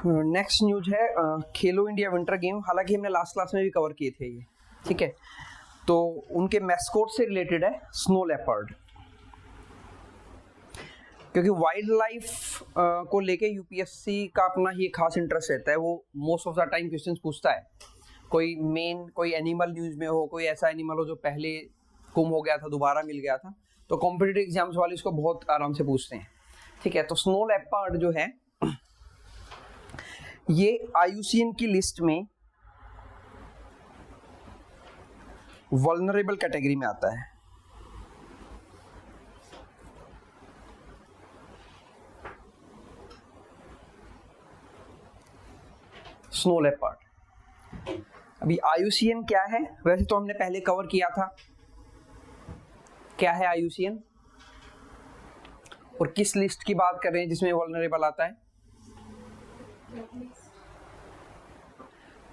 Next news है खेलो India winter game. हालांकि हमने लास्ट क्लास में भी कवर किए थे ये, ठीक है। तो उनके मैस्कोट से रिलेटेड है स्नो लेपर्ड, क्योंकि वाइल्ड लाइफ को लेके यूपीएससी का अपना ही खास इंटरेस्ट रहता है। वो most of the time questions पूछता है, कोई एनिमल न्यूज में हो, कोई ऐसा एनिमल हो जो पहले गुम हो गया था दोबारा मिल गया था, तो कॉम्पिटिटिव एग्जाम्स वाले इसको बहुत आराम से पूछते हैं, ठीक है। तो स्नो लेपर्ड जो है ये IUCN की लिस्ट में वल्नरेबल कैटेगरी में आता है। स्नो लेपर्ड अभी IUCN क्या है, वैसे तो हमने पहले कवर किया था क्या है IUCN और किस लिस्ट की बात कर रहे हैं जिसमें वल्नरेबल आता है।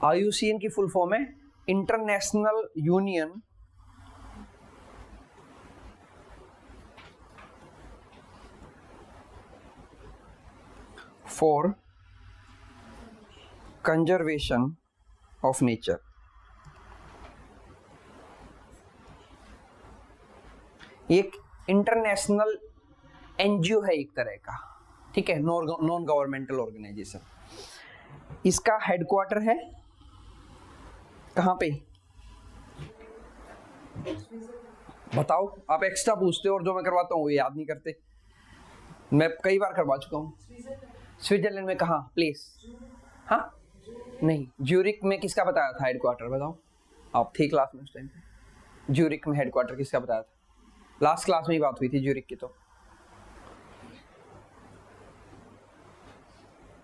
IUCN की फुल फॉर्म है international union for conservation of nature. एक इंटरनेशनल NGO है एक तरह का, ठीक है, नॉन गवर्नमेंटल ऑर्गेनाइजेशन। इसका हेडक्वार्टर है कहाँ पे, बताओ। आप एक्स्ट्रा पूछते हो और जो मैं करवाता हूँ वो याद नहीं करते। मैं कई बार करवा चुका हूँ। स्विट्जरलैंड में कहाँ प्लेस? हाँ नहीं, ज्यूरिक में किसका बताया था हेडक्वार्टर, बताओ। आप थे क्लास में उस टाइम पे? ज्यूरिक में हेडक्वार्टर किसका बताया था? लास्ट क्लास में ही बात हुई थी ज्यूरिक की। तो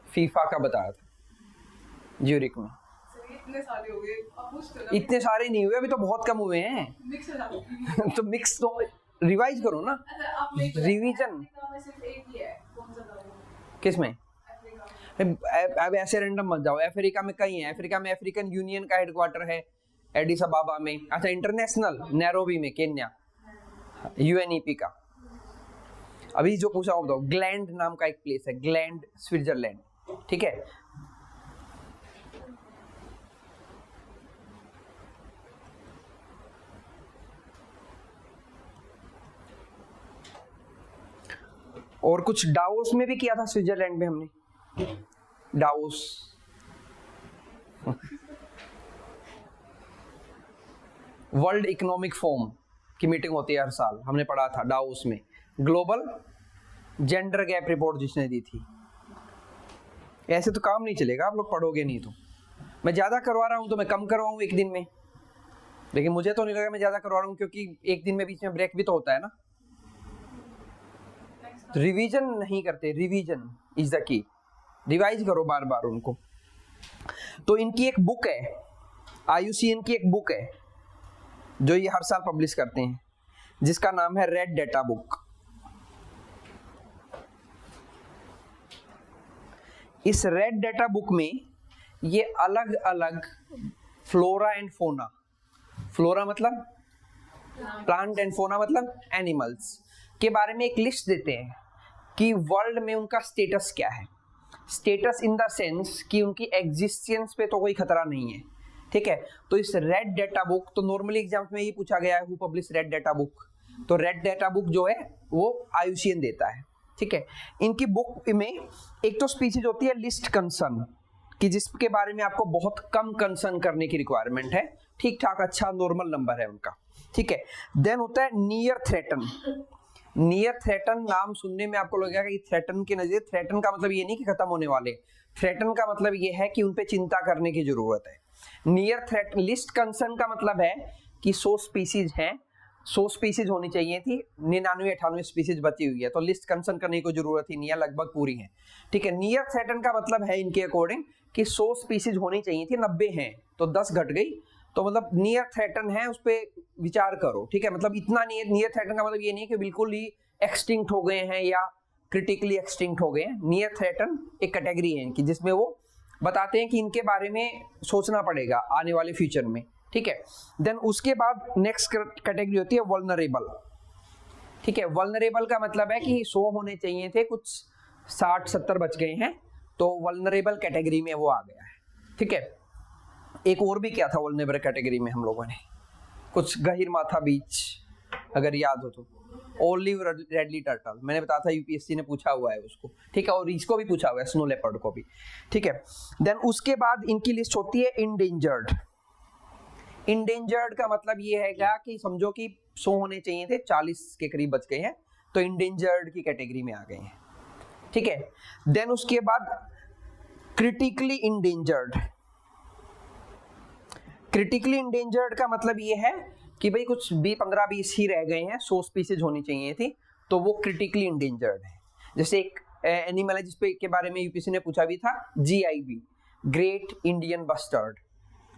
फीफा का बताया था ज्यूरिक में। इतने सारे हो गए, इतने सारे नहीं हुए, अभी तो बहुत कम हुए हैं। तो मिक्स तो रिवाइज करो ना। रिवीजन किसमें? अब ऐसे रैंडम मत जाओ। अफ्रीका में कई हैं। अफ्रीका में अफ्रीकन यूनियन का हेडक्वार्टर है एडिस अबाबा में। अच्छा, इंटरनेशनल नैरोबी में केन्या, UNEP का। अभी जो पूछा बताओ, ग्लैंड नाम का एक प्लेस है, ग्लैंड स्विट्जरलैंड, ठीक है। और कुछ डावोस में भी किया था स्विट्जरलैंड में हमने। डावोस वर्ल्ड इकोनॉमिक फोरम की मीटिंग होती है हर साल, हमने पढ़ा था डावोस में। ग्लोबल जेंडर गैप रिपोर्ट जिसने दी थी। ऐसे तो काम नहीं चलेगा, आप लोग पढ़ोगे नहीं। तो मैं ज्यादा करवा रहा हूं तो मैं कम करवाऊं एक दिन में, लेकिन मुझे तो नहीं लगा मैं ज्यादा करवा रहा हूं, क्योंकि एक दिन में बीच में ब्रेक भी तो होता है ना। रिवीजन नहीं करते, revision is the key. Revise करो बार बार उनको। तो इनकी एक बुक है, IUCN की एक बुक है जो ये हर साल पब्लिश करते हैं, जिसका नाम है रेड डेटा बुक। इस रेड डेटा बुक में ये अलग अलग फ्लोरा एंड फोना, फ्लोरा मतलब प्लांट एंड फोना मतलब एनिमल्स के बारे में एक लिस्ट देते हैं कि वर्ल्ड में उनका स्टेटस क्या है। स्टेटस इन द सेंस कि उनकी एग्जिस्टेंस पे तो कोई खतरा नहीं है, ठीक है। तो इस रेड डेटा बुक, तो नॉर्मली एग्जाम्स में ये पूछा गया है, who publish red data book. तो रेड डेटा बुक जो है वो IUCN देता है, ठीक है। इनकी बुक में एक तो स्पीसीज होती है लिस्ट कंसर्न कि जिसके बारे में आपको बहुत कम कंसर्न करने की रिक्वायरमेंट है, ठीक ठाक अच्छा नॉर्मल नंबर है उनका, ठीक है। देन होता है नियर थ्रेटन। नियर थ्रेटन नाम सुनने में आपको लगेगा कि थ्रेटन के नजदीक, थ्रेटन का मतलब ये नहीं कि खत्म होने वाले, थ्रेटन का मतलब ये है कि उन पे चिंता करने की जरूरत है। नियर थ्रेटन लिस्ट कंसर्न का मतलब है कि 100 स्पीसीज हैं, 100 स्पीसीज होनी चाहिए थी, 99-98 स्पीसीज बची हुई है, तो लिस्ट कंसर्न करने की जरूरत ही नहीं है, लगभग पूरी है, ठीक है। नियर थ्रेटन का मतलब है इनके अकॉर्डिंग कि 100 स्पीसीज होनी चाहिए थी, 90 हैं तो 10 घट गई, तो मतलब नियर थ्रेटन है, उस पर विचार करो, ठीक है। मतलब इतना नहीं है। नियर थ्रेटन का मतलब ये नहीं कि बिल्कुल ही एक्सटिंक्ट हो गए हैं या क्रिटिकली एक्सटिंक्ट हो गए हैं। नियर थ्रेटन एक कैटेगरी है इनकी, जिसमें वो बताते हैं कि इनके बारे में सोचना पड़ेगा आने वाले फ्यूचर में, ठीक है। देन उसके बाद नेक्स्ट कैटेगरी होती है वल्नरेबल, ठीक है। वल्नरेबल का मतलब है कि 100 होने चाहिए थे, कुछ 60-70 बच गए हैं, तो वल्नरेबल कैटेगरी में वो आ गया है, ठीक है। एक और भी क्या था वल्नरेबल कैटेगरी में हम लोगों ने, कुछ गहीर माथा बीच, अगर याद हो तो, ओलिव रेडली टर्टल, मैंने बताया था यूपीएससी ने पूछा हुआ है उसको, ठीक है, और इसको भी पूछा हुआ है, स्नो लेपर्ड को भी, ठीक है। देन उसके बाद इनकी लिस्ट होती है इंडेंजर्ड। इंडेंजर्ड का मतलब ये है कि समझो कि 100 होने चाहिए थे, 40 के करीब बच गए हैं, तो इंडेंजर्ड की कैटेगरी में आ गए हैं, ठीक है। देन उसके बाद क्रिटिकली इंडेंजर्ड। क्रिटिकली इंडेंजर्ड का मतलब ये है कि भाई कुछ 15-20 ही रह गए हैं, 100 स्पीसीज होनी चाहिए थी, तो वो क्रिटिकली इंडेंजर्ड है। जैसे एक एनिमल है जिसपे के बारे में यूपीएससी ने पूछा भी था, GIB, ग्रेट इंडियन बस्टर्ड,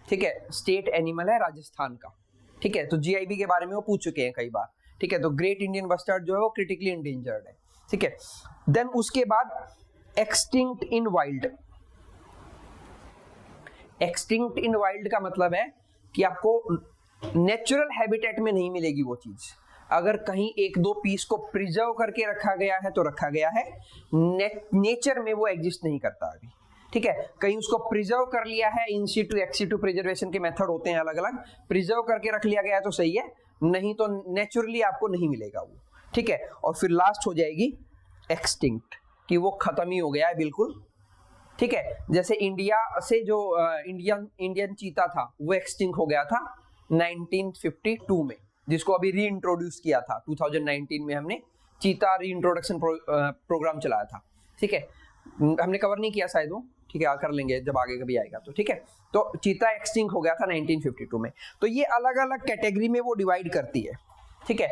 ठीक है, स्टेट एनिमल है राजस्थान का, ठीक है, तो GIB के बारे में वो पूछ चुके हैं कई बार, ठीक है। तो ग्रेट इंडियन बस्टर्ड जो है वो क्रिटिकली इंडेंजर्ड है, ठीक है। देन उसके बाद एक्सटिंक्ट इन वाइल्ड। एक्सटिंक्ट इन वाइल्ड का मतलब है कि आपको नेचुरल हैबिटेट में नहीं मिलेगी वो चीज, अगर कहीं 1-2 पीस को प्रिजर्व करके रखा गया है तो रखा गया है, नेचर में वो एग्जिस्ट नहीं करता अभी, ठीक है। कहीं उसको प्रिजर्व कर लिया है, in situ ex situ preservation के मेथड होते हैं अलग अलग, प्रिजर्व करके रख लिया गया है तो सही है, नहीं तो नेचुरली आपको नहीं मिलेगा वो, ठीक है। और फिर लास्ट हो जाएगी एक्सटिंक्ट, कि वो खत्म ही हो गया है बिल्कुल, ठीक है। जैसे इंडिया से जो इंडियन चीता था वो एक्सटिंक्ट हो गया था 1952 में, जिसको अभी री इंट्रोड्यूस किया था 2019 में, हमने चीता री इंट्रोडक्शन प्रोग्राम चलाया था, ठीक है। हमने कवर नहीं किया शायद वो, ठीक है, कर लेंगे जब आगे कभी आएगा तो, ठीक है। तो चीता एक्सटिंक्ट हो गया था 1952 में। तो ये अलग अलग कैटेगरी में वो डिवाइड करती है, ठीक है।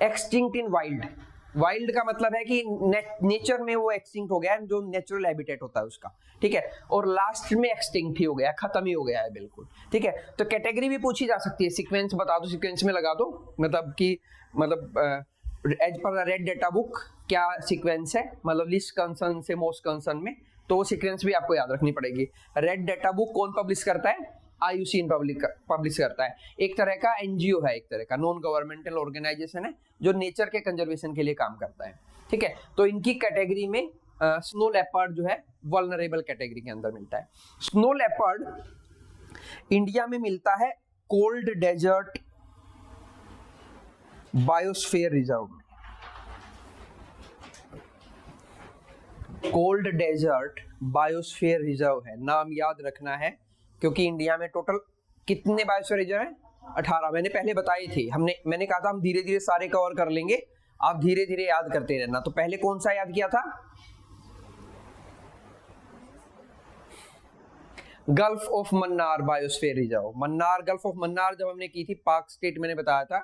एक्सटिंक्ट इन वाइल्ड, वाइल्ड का मतलब है कि नेचर में वो एक्सटिंक्ट हो गया है, जो नेचुरल हैबिटेट होता है उसका, ठीक है। और लास्ट में एक्सटिंक्ट ही हो गया, खत्म ही हो गया है बिल्कुल, ठीक है। तो कैटेगरी भी पूछी जा सकती है, सीक्वेंस बता दो, सीक्वेंस में लगा दो, मतलब कि as per red data book क्या सीक्वेंस है, मतलब लिस्ट कंसर्न से मोस्ट कंसर्न में, तो वो सीक्वेंस भी आपको याद रखनी पड़ेगी। रेड डेटा बुक कौन पब्लिश करता है? IUCN पब्लिश करता है, एक तरह का NGO है, एक तरह का नॉन गवर्नमेंटल ऑर्गेनाइजेशन है जो नेचर के कंजर्वेशन के लिए काम करता है, ठीक है। तो इनकी कैटेगरी में स्नो लेपर्ड जो है वल्नरेबल कैटेगरी के अंदर मिलता है। स्नो लेपर्ड इंडिया में मिलता है कोल्ड डेजर्ट बायोस्फीयर रिजर्व में। कोल्ड डेजर्ट बायोस्फीयर रिजर्व है, नाम याद रखना है, क्योंकि इंडिया में टोटल कितने बायोस्फीयर रिजर्व हैं? 18। मैंने पहले बताई थी, मैंने कहा था हम धीरे धीरे सारे कवर कर लेंगे, आप धीरे धीरे याद करते रहना। तो पहले कौन सा याद किया था? Gulf of Mannar biosphere reserve. Mannar, gulf of Mannar जब हमने की थी, पाक स्टेट मैंने बताया था,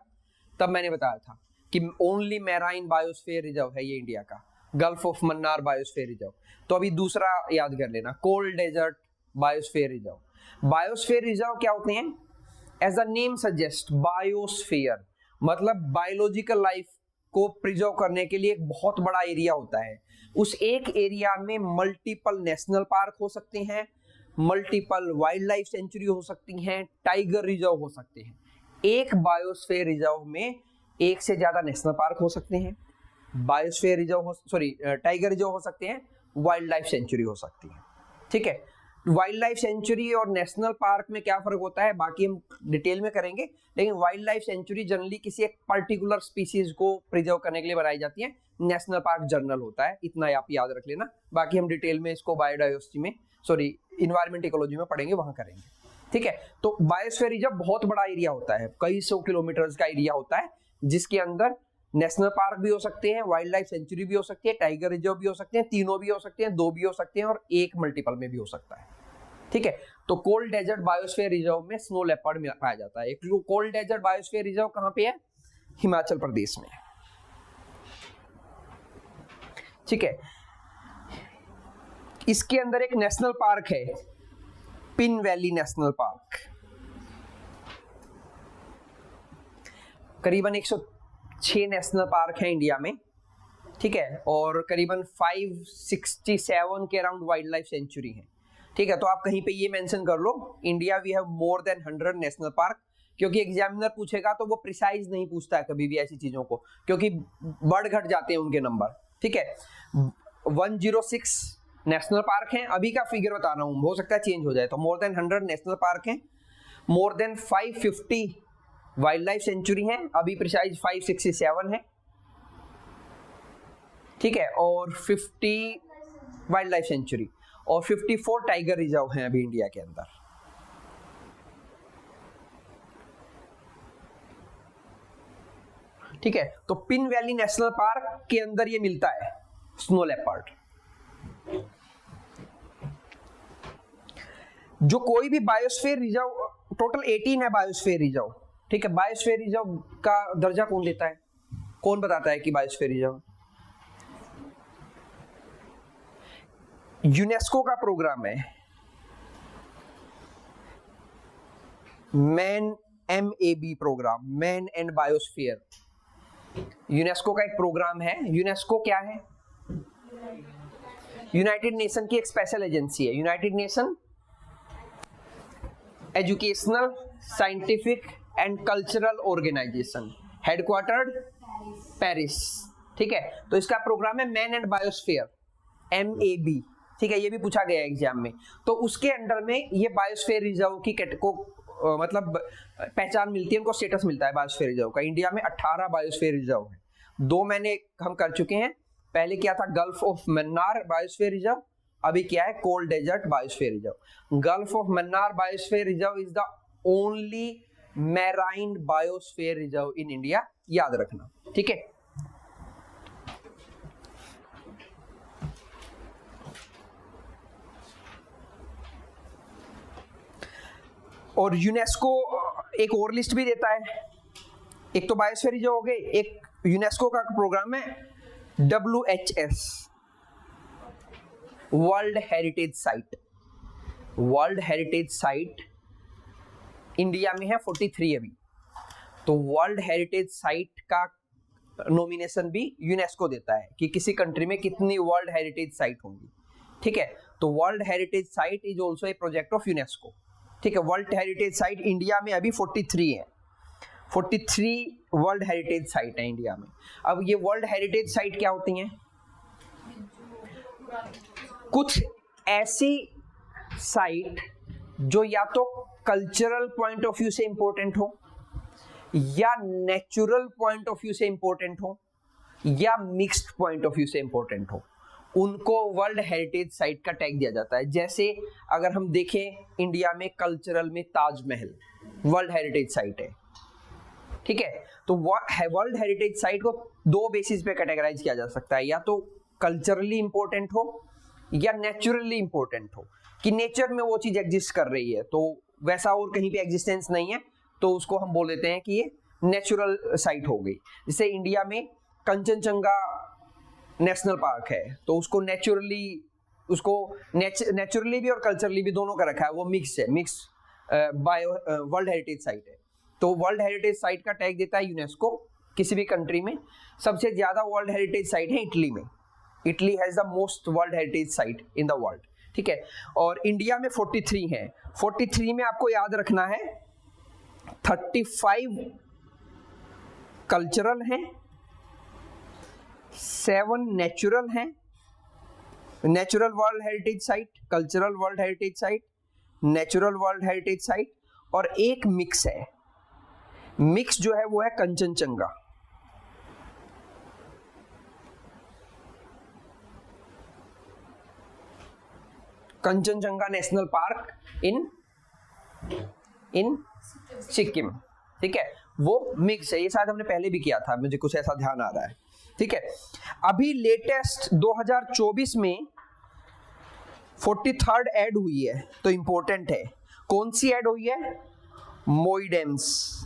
तब मैंने बताया था कि ओनली मैराइन बायोस्फीयर रिजर्व है ये इंडिया का, Gulf of Mannar biosphere reserve. तो अभी दूसरा याद कर लेना, cold desert biosphere reserve. Biosphere reserve क्या होते हैं? As the name suggest, biosphere मतलब बायोलॉजिकल लाइफ को प्रिजर्व करने के लिए एक बहुत बड़ा एरिया होता है। उस एक एरिया में मल्टीपल नेशनल पार्क हो सकते हैं, मल्टीपल वाइल्ड लाइफ सेंचुरी हो सकती हैं, टाइगर रिजर्व हो सकते हैं। एक बायोस्फीयर रिजर्व में एक से ज्यादा नेशनल पार्क हो सकते हैं, बायोस्फीयर रिजर्व टाइगर रिजर्व हो सकते हैं, वाइल्ड लाइफ सेंचुरी हो सकती है, ठीक है। वाइल्ड लाइफ सेंचुरी और नेशनल पार्क में क्या फर्क होता है बाकी हम डिटेल में करेंगे, लेकिन वाइल्ड लाइफ सेंचुरी जनरली किसी एक पर्टिकुलर स्पीसीज को प्रिजर्व करने के लिए बनाई जाती है, नेशनल पार्क जनरल होता है, इतना आप याद रख लेना। बाकी हम डिटेल में इसको बायोडाइवर्सिटी में इन्वायरमेंट इकोलॉजी में पढ़ेंगे, वहां करेंगे, ठीक है। तो बायोस्फीयर रिजर्व बहुत बड़ा एरिया होता है, कई 100 किलोमीटर का एरिया होता है, जिसके अंदर नेशनल पार्क भी हो सकते हैं, वाइल्ड लाइफ सेंचुरी भी हो सकती है, टाइगर रिजर्व भी हो सकते हैं, तीनों भी हो सकते हैं, 2 भी हो सकते हैं, और एक मल्टीपल में भी हो सकता है, ठीक है। तो कोल्ड डेजर्ट बायोस्फीयर रिजर्व में स्नो लेपर्ड पाया जाता है। एक कोल्ड डेजर्ट बायोस्फीयर रिजर्व कहां पे है? हिमाचल प्रदेश में, ठीक है। इसके अंदर एक नेशनल पार्क है, पिन वैली नेशनल पार्क। करीबन 106 नेशनल पार्क है इंडिया में, ठीक है, और करीबन 567 के अराउंड वाइल्ड लाइफ सेंचुरी है, ठीक है। तो आप कहीं पे ये मेंशन कर लो, India we have more than 100 national park, क्योंकि एग्जामिनर पूछेगा तो वो प्रिसाइज नहीं पूछता है कभी भी ऐसी चीजों को, क्योंकि बढ़ घट जाते हैं उनके नंबर, ठीक है। 106 नेशनल पार्क हैं, अभी का फिगर बता रहा हूँ, हो सकता है चेंज हो जाए, तो मोर देन 100 नेशनल पार्क हैं, more than 550 wild life sanctuary हैं, अभी प्रिसाइज 567 है, ठीक है, और 50 वाइल्ड लाइफ सेंचुरी और 54 टाइगर रिजर्व हैं अभी इंडिया के अंदर। ठीक है, तो पिन वैली नेशनल पार्क के अंदर ये मिलता है स्नो लेपर्ड। जो कोई भी बायोस्फीयर रिजर्व, टोटल 18 है बायोस्फीयर रिजर्व, ठीक है, बायोस्फीयर रिजर्व का दर्जा कौन देता है, कौन बताता है कि बायोस्फीयर रिजर्व? यूनेस्को का प्रोग्राम है man, MAB programme, man and biosphere. UNESCO का एक प्रोग्राम है। यूनेस्को क्या है? यूनाइटेड नेशन की एक स्पेशल एजेंसी है, United Nation educational, scientific and cultural organisation, headquartered Paris, ठीक है। तो इसका प्रोग्राम है मैन एंड बायोस्फीयर, MAB, ठीक है, ये भी पूछा गया एग्जाम में। तो उसके अंडर में ये बायोस्फीयर रिजर्व की मतलब पहचान मिलती है, उनको स्टेटस मिलता है बायोस्फीयर रिजर्व का। इंडिया में 18 बायोस्फीयर रिजर्व है, 2 हम कर चुके हैं, पहले क्या था Gulf of Mannar biosphere reserve, अभी क्या है cold desert biosphere reserve. Gulf of Mannar biosphere reserve is the only marine biosphere reserve in India, याद रखना, ठीक है। और यूनेस्को एक और लिस्ट भी देता है, एक तो बायोस्फीयर रिजर्व हो गए, एक यूनेस्को का प्रोग्राम है WHS, world heritage site. World heritage site India में है 43 अभी, तो वर्ल्ड हेरिटेज साइट का नॉमिनेशन भी यूनेस्को देता है कि किसी कंट्री में कितनी वर्ल्ड हेरिटेज साइट होंगी, ठीक है। तो world heritage site is also a project of UNESCO, ठीक है। वर्ल्ड हेरिटेज साइट इंडिया में अभी 43 है, 43 वर्ल्ड हेरिटेज साइट है इंडिया में। अब ये वर्ल्ड हेरिटेज साइट क्या होती हैं? कुछ ऐसी साइट जो या तो कल्चरल पॉइंट ऑफ व्यू से इंपॉर्टेंट हो, या नेचुरल पॉइंट ऑफ व्यू से इंपॉर्टेंट हो, या मिक्स्ड पॉइंट ऑफ व्यू से इंपॉर्टेंट हो, उनको वर्ल्ड हेरिटेज साइट का टैग दिया जाता है। जैसे अगर हम देखें इंडिया में कल्चरल में ताजमहल वर्ल्ड हेरिटेज साइट है, ठीक है। तो वर्ल्ड हेरिटेज साइट को 2 बेसिस पे कैटेगराइज किया जा सकता है, या तो कल्चरली इंपॉर्टेंट हो या नेचुरली इंपॉर्टेंट हो, कि नेचर में वो चीज एग्जिस्ट कर रही है, तो वैसा और कहीं पे एग्जिस्टेंस नहीं है, तो उसको हम बोल देते हैं कि ये नेचुरल साइट हो गई। जैसे इंडिया में कंचनजंगा नेशनल पार्क है, तो उसको नेचुरली भी और कल्चरली भी दोनों का रखा है, वो मिक्स है, mix bio world heritage site है। तो वर्ल्ड हेरिटेज साइट का टैग देता है यूनेस्को किसी भी कंट्री में। सबसे ज्यादा वर्ल्ड हेरिटेज साइट है इटली में, Italy has the most world heritage site in the world, ठीक है। और इंडिया में 43 है, 43 में आपको याद रखना है 35 कल्चरल हैं, 7 नेचुरल हैं, natural world heritage site, cultural world heritage site, natural world heritage site, और एक मिक्स है। मिक्स जो है वो है कंचनजंगा। कंचनजंगा नेशनल पार्क इन सिक्किम, ठीक है, वो मिक्स है। ये शायद हमने पहले भी किया था, मुझे कुछ ऐसा ध्यान आ रहा है, ठीक है। अभी लेटेस्ट 2024 में 43rd ऐड हुई है, तो इंपॉर्टेंट है। कौन सी ऐड हुई है? मोइडेम्स।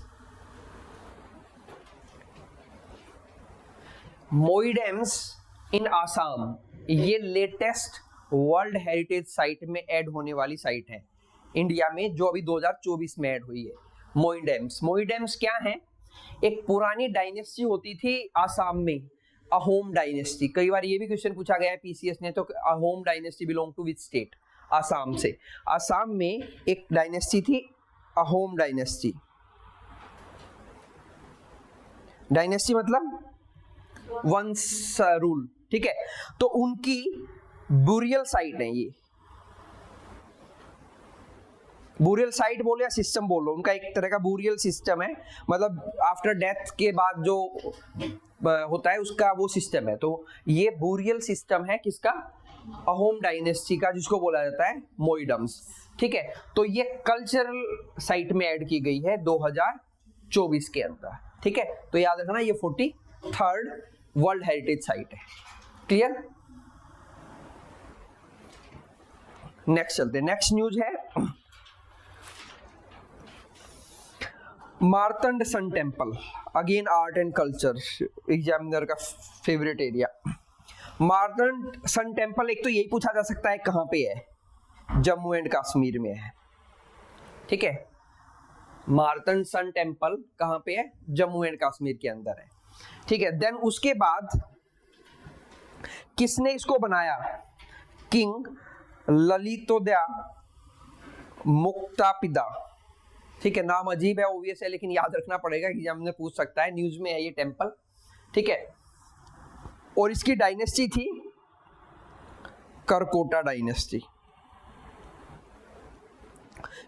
मोइडेम्स इन आसाम, ये लेटेस्ट वर्ल्ड हेरिटेज साइट में ऐड होने वाली साइट है इंडिया में, जो अभी 2024 में ऐड हुई है। मोइडेम्स, मोइडेम्स क्या है? एक पुरानी डायनेस्टी होती थी आसाम में, अहोम डायनेस्टी। कई बार ये भी क्वेश्चन पूछा गया है पीसीएस ने, तो Ahom dynasty belong to which state? Assam से। आसाम में एक डायनेस्टी थी अहोम डायनेस्टी। डायनेस्टी मतलब वंश रूल, ठीक है। तो उनकी बुरियल साइट है ये, बुरियल साइट बोलो या सिस्टम बोलो, उनका एक तरह का बुरियल सिस्टम है, मतलब आफ्टर डेथ के बाद जो होता है उसका वो सिस्टम है। तो ये बुरियल सिस्टम है किसका, अहोम डायनेस्टी का, जिसको बोला जाता है मोइडम्स, ठीक है। तो ये कल्चरल साइट में ऐड की गई है 2024 के अंदर, ठीक है। तो याद रखना ये 43rd वर्ल्ड हेरिटेज साइट है, क्लियर। नेक्स्ट चलते, नेक्स्ट न्यूज है Martand sun temple, again art and culture, examiner का favourite area. Martand sun temple, एक तो यही पूछा जा सकता है कहाँ पे है, जम्मू एंड कश्मीर में है, ठीक है। मार्तंड सन टेम्पल कहाँ पे है, जम्मू एंड कश्मीर के अंदर है, ठीक है। देन उसके बाद किसने इसको बनाया, किंग ललितोदया मुक्तापिदा, ठीक है। नाम अजीब है, ओवियस है, लेकिन याद रखना पड़ेगा, एग्जाम में पूछ सकता है, न्यूज में है ये टेम्पल, ठीक है। और इसकी डायनेस्टी थी करकोटा डायनेस्टी।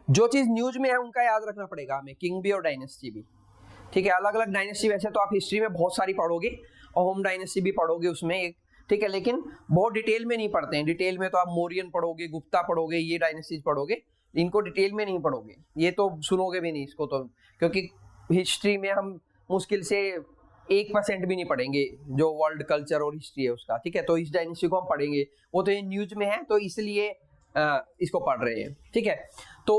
जो चीज न्यूज में है उनका याद रखना पड़ेगा हमें, किंग भी और डायनेस्टी भी, ठीक है। अलग अलग डायनेस्टी वैसे तो आप हिस्ट्री में बहुत सारी पढ़ोगे, अहोम डायनेस्टी भी पढ़ोगे उसमें एक, ठीक है, लेकिन बहुत डिटेल में नहीं पढ़ते हैं। डिटेल में तो आप मौर्यन पढ़ोगे, गुप्ता पढ़ोगे, ये डायनेस्टीज पढ़ोगे, इनको डिटेल में नहीं पढ़ोगे, ये तो सुनोगे भी नहीं इसको, तो क्योंकि हिस्ट्री में हम मुश्किल से 1% भी नहीं पढ़ेंगे जो वर्ल्ड कल्चर और हिस्ट्री है उसका, ठीक है। तो इस डायनेस्टी को हम पढ़ेंगे, वो तो ये न्यूज में है तो इसलिए इसको पढ़ रहे हैं, ठीक है। तो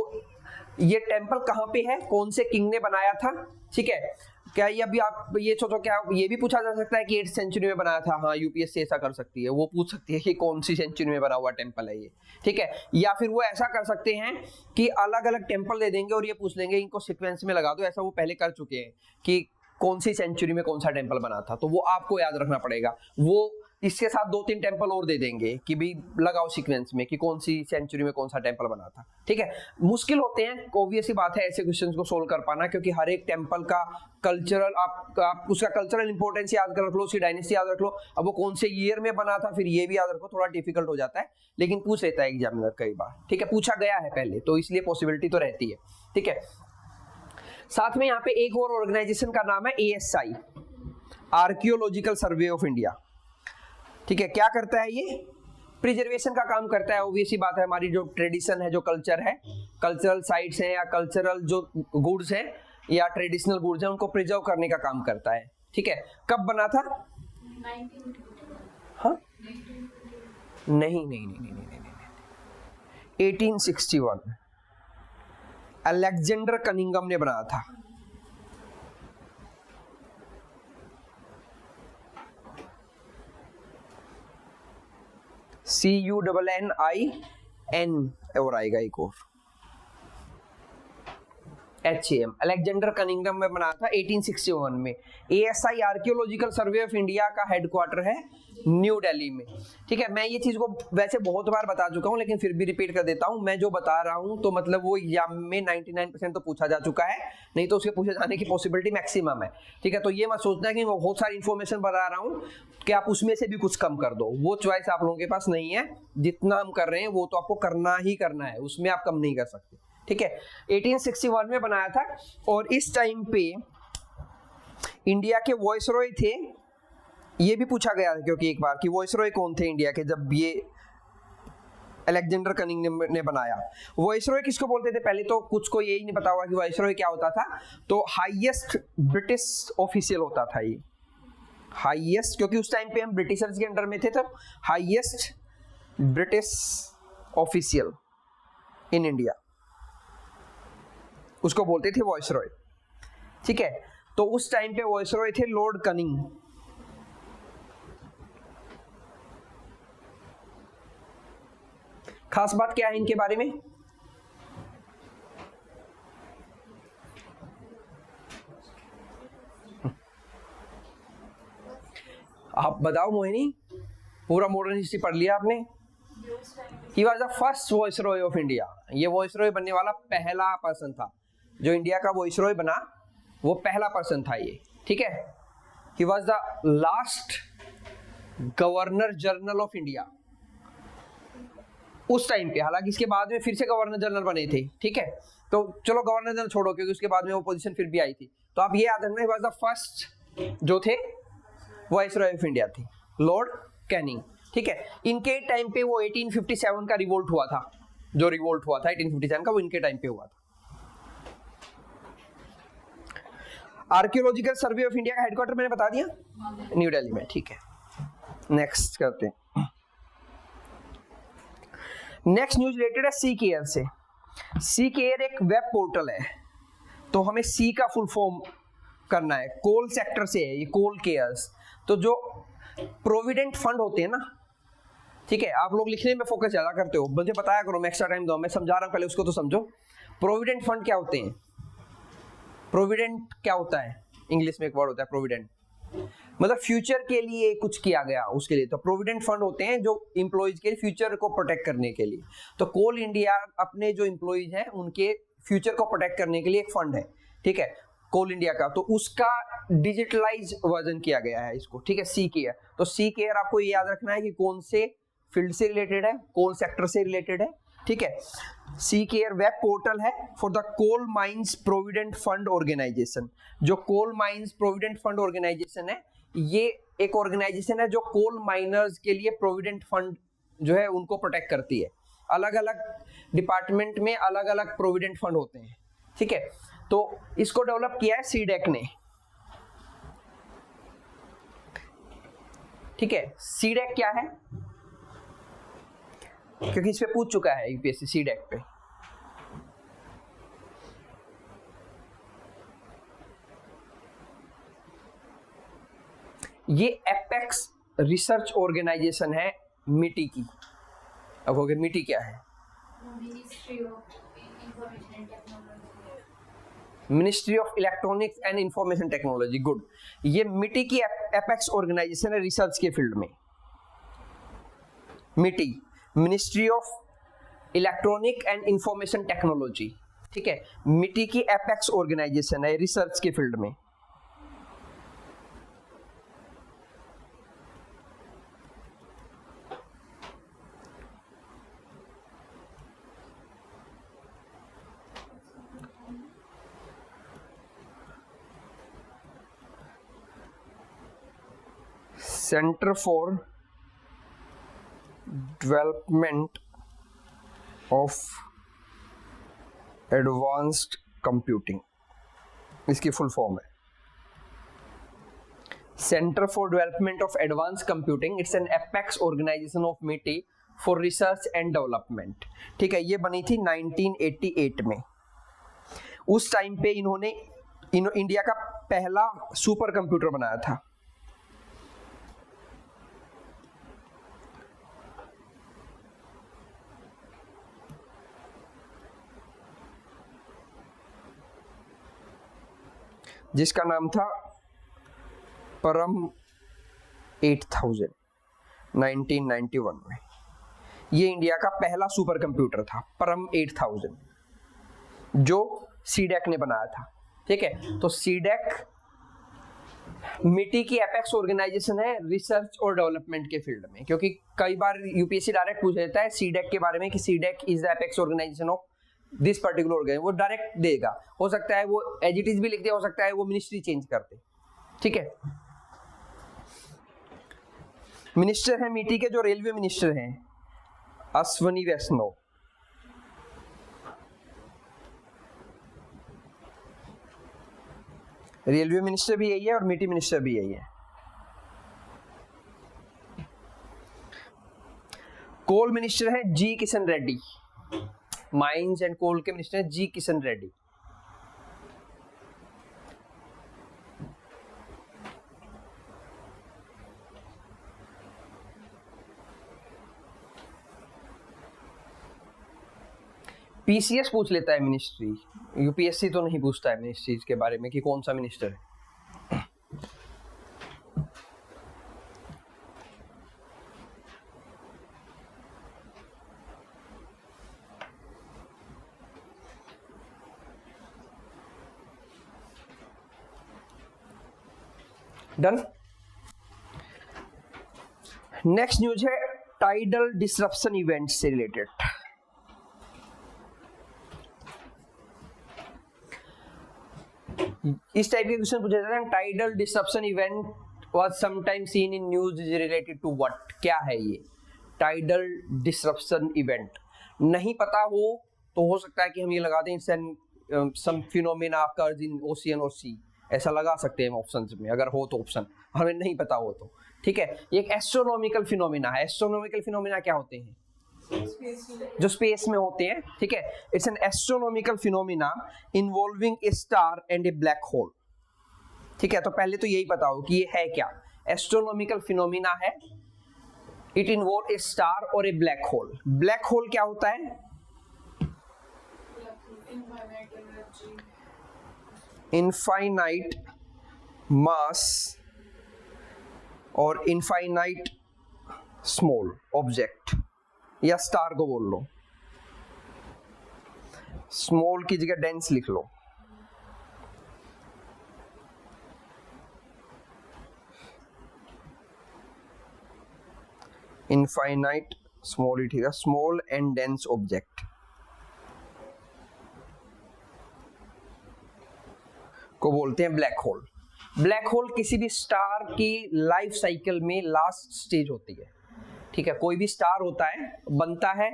ये टेम्पल कहाँ पे है, कौन से किंग ने बनाया था, ठीक है। क्या ये अभी आप ये सोचो, क्या ये भी पूछा जा सकता है कि 8th सेंचुरी में बनाया था, हाँ यूपीएससी ऐसा कर सकती है, वो पूछ सकती है कि कौन सी सेंचुरी में बना हुआ टेम्पल है ये, ठीक है। या फिर वो ऐसा कर सकते हैं कि अलग अलग टेम्पल दे देंगे और ये पूछ लेंगे इनको सीक्वेंस में लगा दो, ऐसा वो पहले कर चुके हैं कि कौन सी सेंचुरी में कौन सा टेम्पल बना था, तो वो आपको याद रखना पड़ेगा। वो इसके साथ 2-3 टेम्पल और दे देंगे कि भी लगाओ सीक्वेंस में कि कौन सी सेंचुरी में कौन सा टेम्पल बना था, ठीक है। मुश्किल होते हैं, ऑब्वियस ही बात है ऐसे क्वेश्चंस को सोल्व कर पाना, क्योंकि हर एक टेम्पल का कल्चरल आप उसका कल्चरल इंपॉर्टेंस याद रख लो, उसकी डायनेस्टी याद रख लो, अब वो कौन से ईयर में बना था फिर ये भी याद रखो, थोड़ा डिफिकल्ट हो जाता है, लेकिन पूछ लेता है एग्जामिनर कई बार, ठीक है। पूछा गया है पहले तो इसलिए पॉसिबिलिटी तो रहती है, ठीक है। साथ में यहाँ पे एक और ऑर्गेनाइजेशन का नाम है ASI, archaeological survey of India, ठीक है। क्या करता है ये, प्रिजर्वेशन का काम करता है। ऑब्वियसली बात है, हमारी जो ट्रेडिशन है, जो कल्चर है, कल्चरल साइट्स हैं या कल्चरल जो गुड्स हैं या ट्रेडिशनल गुड्स हैं, उनको प्रिजर्व करने का काम करता है, ठीक है। कब बना था, हाँ नहीं नहीं नहीं नहीं नहीं नहीं 1861 अलेक्जेंडर कनिंगम ने बनाया था। CUNNIN और आएगा एक और HAM, अलेक्जेंडर कनिंगम में बनाया था 1861 में। ASI archaeological survey of India का हेडक्वार्टर है न्यू दिल्ली में, ठीक है। मैं ये चीज को वैसे बहुत बार बता चुका हूँ, लेकिन फिर भी रिपीट कर देता हूँ। मैं जो बता रहा हूँ तो मतलब वो एग्जाम में 99% तो पूछा जा चुका है, नहीं तो उसके पूछे जाने की पॉसिबिलिटी मैक्सिमम है, ठीक है। तो ये मत सोचना है कि मैं बहुत सारी इन्फॉर्मेशन बता रहा हूँ कि आप उसमें से भी कुछ कम कर दो, वो चॉइस आप लोगों के पास नहीं है। जितना हम कर रहे हैं वो तो आपको करना ही करना है, उसमें आप कम नहीं कर सकते, ठीक है। 1861 में बनाया था, और इस टाइम पे इंडिया के वॉइसरॉय थे, ये भी पूछा गया था क्योंकि एक बार कि वॉइसरॉय कौन थे इंडिया के जब ये अलेक्जेंडर कनिंगम ने बनाया। वॉइसरॉय किसको बोलते थे, पहले तो कुछ को यही नहीं पता होगा कि वॉइसरॉय क्या होता था। तो हाईएस्ट ब्रिटिश ऑफिशियल होता था ये, हाईएस्ट, क्योंकि उस टाइम पे हम ब्रिटिशर्स के अंडर में थे, तब highest British official in India, उसको बोलते थे वॉइसरॉय, ठीक है। तो उस टाइम पे वॉइसरॉय थे लॉर्ड कनिंग। खास बात क्या है इनके बारे में, आप बताओ मोहिनी, पूरा मॉडर्न हिस्ट्री पढ़ लिया आपने। He was the first viceroy of India, ये वॉइसरॉय बनने वाला पहला पर्सन था, जो इंडिया का वॉइसरॉय बना वो पहला पर्सन था ये, ठीक है। He was the last governor general of India उस टाइम पे, हालांकि इसके बाद में फिर से गवर्नर जनरल बने थे, ठीक है, तो चलो गवर्नर जनरल छोड़ो क्योंकि उसके बाद में वो पोजीशन फिर भी आई थी, तो आप ये याद रखना, वाज द फर्स्ट जो थे वाइसरॉय ऑफ इंडिया थे लॉर्ड कैनिंग, ठीक है। इनके टाइम पे वो 1857 का रिवोल्ट हुआ था, जो रिवोल्ट हुआ था 1857 का, वो इनके टाइम पे हुआ था। आर्कियोलॉजिकल सर्वे ऑफ इंडिया का हेडक्वार्टर मैंने बता दिया, न्यू दिल्ली में, ठीक है। नेक्स्ट करते हैं, नेक्स्ट न्यूज रिलेटेड है सी केयर से। सी केयर एक वेब पोर्टल है, तो हमें सी का फुल फॉर्म करना है, कोल सेक्टर से है ये, कोल केयर्स। तो जो प्रोविडेंट फंड होते हैं ना, ठीक है, आप लोग लिखने में फोकस ज्यादा करते हो, मुझे बताया करो, मैं एक्स्ट्रा टाइम दो, मैं समझा रहा हूं, पहले उसको तो समझो। प्रोविडेंट फंड क्या होते हैं, प्रोविडेंट क्या होता है, इंग्लिश में एक वर्ड होता है प्रोविडेंट, मतलब फ्यूचर के लिए कुछ किया गया उसके लिए। तो प्रोविडेंट फंड होते हैं जो इंप्लॉइज के फ्यूचर को प्रोटेक्ट करने के लिए। तो कोल इंडिया अपने जो इंप्लॉइज हैं उनके फ्यूचर को प्रोटेक्ट करने के लिए एक फंड है, ठीक है, कोल इंडिया का। तो उसका डिजिटलाइज वर्जन किया गया है इसको, ठीक है, सी केयर। तो सी केयर आपको ये याद रखना है कि कौन से फील्ड से रिलेटेड है, कोल सेक्टर से रिलेटेड है, ठीक है। सी केयर वेब पोर्टल है for the coal mines provident fund organisation. जो coal mines provident fund organisation है, ये एक ऑर्गेनाइजेशन है जो कोल माइनर्स के लिए प्रोविडेंट फंड जो है उनको प्रोटेक्ट करती है। अलग अलग डिपार्टमेंट में अलग अलग प्रोविडेंट फंड होते हैं, ठीक है। तो इसको डेवलप किया है सीडेक ने, ठीक है। सीडेक क्या है, क्योंकि इस पे पूछ चुका है यूपीएससी सीडेक पे। ये एपेक्स रिसर्च ऑर्गेनाइजेशन है मिटी की। अब हो गया, मिटी क्या है, ministry of electronics and information technology, good. ये मिटी की एपेक्स ऑर्गेनाइजेशन है रिसर्च के फील्ड में। MeitY ministry of electronic and information technology, ठीक है, मिटी की एपेक्स ऑर्गेनाइजेशन है रिसर्च के फील्ड में। Centre for development of advanced computing, इसकी फुल फॉर्म है centre for development of advance computing. It's an apex organisation of MeitY for research and development, ठीक है। ये बनी थी 1988 में। उस टाइम पे इन्होंने इंडिया का पहला सुपर कंप्यूटर बनाया था। जिसका नाम था परम 8000, 1991 में। ये इंडिया का पहला सुपर कंप्यूटर था, परम 8000, जो सीडेक ने बनाया था, ठीक है। तो सीडेक मिटी की एपेक्स ऑर्गेनाइजेशन है रिसर्च और डेवलपमेंट के फील्ड में, क्योंकि कई बार यूपीएससी डायरेक्ट पूछ लेता है सीडेक के बारे में कि CDAC is the apex organisation of this particular organisation, वो डायरेक्ट देगा। हो सकता है वो एज इट इज भी लिख दे, हो सकता है वो मिनिस्ट्री चेंज कर दे, ठीक है। मिनिस्टर है मिटी के, जो रेलवे मिनिस्टर हैं अश्वनी वैष्णव। रेलवे मिनिस्टर भी यही है और मिटी मिनिस्टर भी यही है। कोल मिनिस्टर है G Kishan Reddy, mines and coal के minister G Kishan Reddy. PCS पूछ लेता है मिनिस्ट्री, यूपीएससी तो नहीं पूछता है मिनिस्ट्रीज के बारे में कि कौन सा मिनिस्टर है। डन। नेक्स्ट न्यूज है टाइडल डिसरप्शन इवेंट से रिलेटेड। इस टाइप के क्वेश्चन पूछे जाते हैं। Tidal disruption event was sometime seen in news is related to what, क्या है ये टाइडल डिसरप्शन इवेंट? नहीं पता हो तो हो सकता है कि हम ये लगा दें सम फिनोमेना अकर्स इन ओशियन और सी, ऐसा लगा सकते हैं ऑप्शंस में अगर हो तो ऑप्शन, हमें नहीं पता हो तो। ठीक है, ये एक एस्ट्रोनॉमिकल फिनोमेना है। एस्ट्रोनॉमिकल फिनोमेना क्या होते हैं? जो स्पेस में होते हैं। ठीक है, it's an astronomical phenomena involving A star and A black hole. ठीक है, तो पहले तो यही बताओ कि ये है क्या। एस्ट्रोनॉमिकल फिनोमेना है, इट इन्वॉल्व ए स्टार और ए ब्लैक होल। ब्लैक होल क्या होता है? इनफाइनाइट मास और इनफाइनाइट स्मॉल ऑब्जेक्ट, या स्टार को बोल लो, स्मॉल की जगह डेंस लिख लो। इनफाइनाइट स्मॉल ही ठीक है, स्मॉल एंड डेंस ऑब्जेक्ट को बोलते हैं ब्लैक होल। ब्लैक होल किसी भी स्टार की लाइफ साइकिल में लास्ट स्टेज होती है। ठीक है, कोई भी स्टार होता है, बनता है,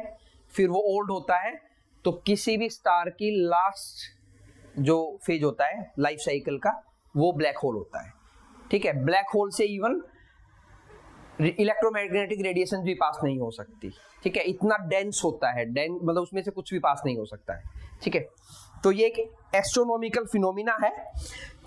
फिर वो ओल्ड होता है, तो किसी भी स्टार की लास्ट जो फेज होता है लाइफ साइकिल का, वो ब्लैक होल होता है। ठीक है, ब्लैक होल से इवन इलेक्ट्रोमैग्नेटिक रेडिएशन भी पास नहीं हो सकती। ठीक है, इतना डेंस होता है, डेंस मतलब उसमें से कुछ भी पास नहीं हो सकता है। ठीक है, तो ये एक एस्ट्रोनॉमिकल फिनोमिना है।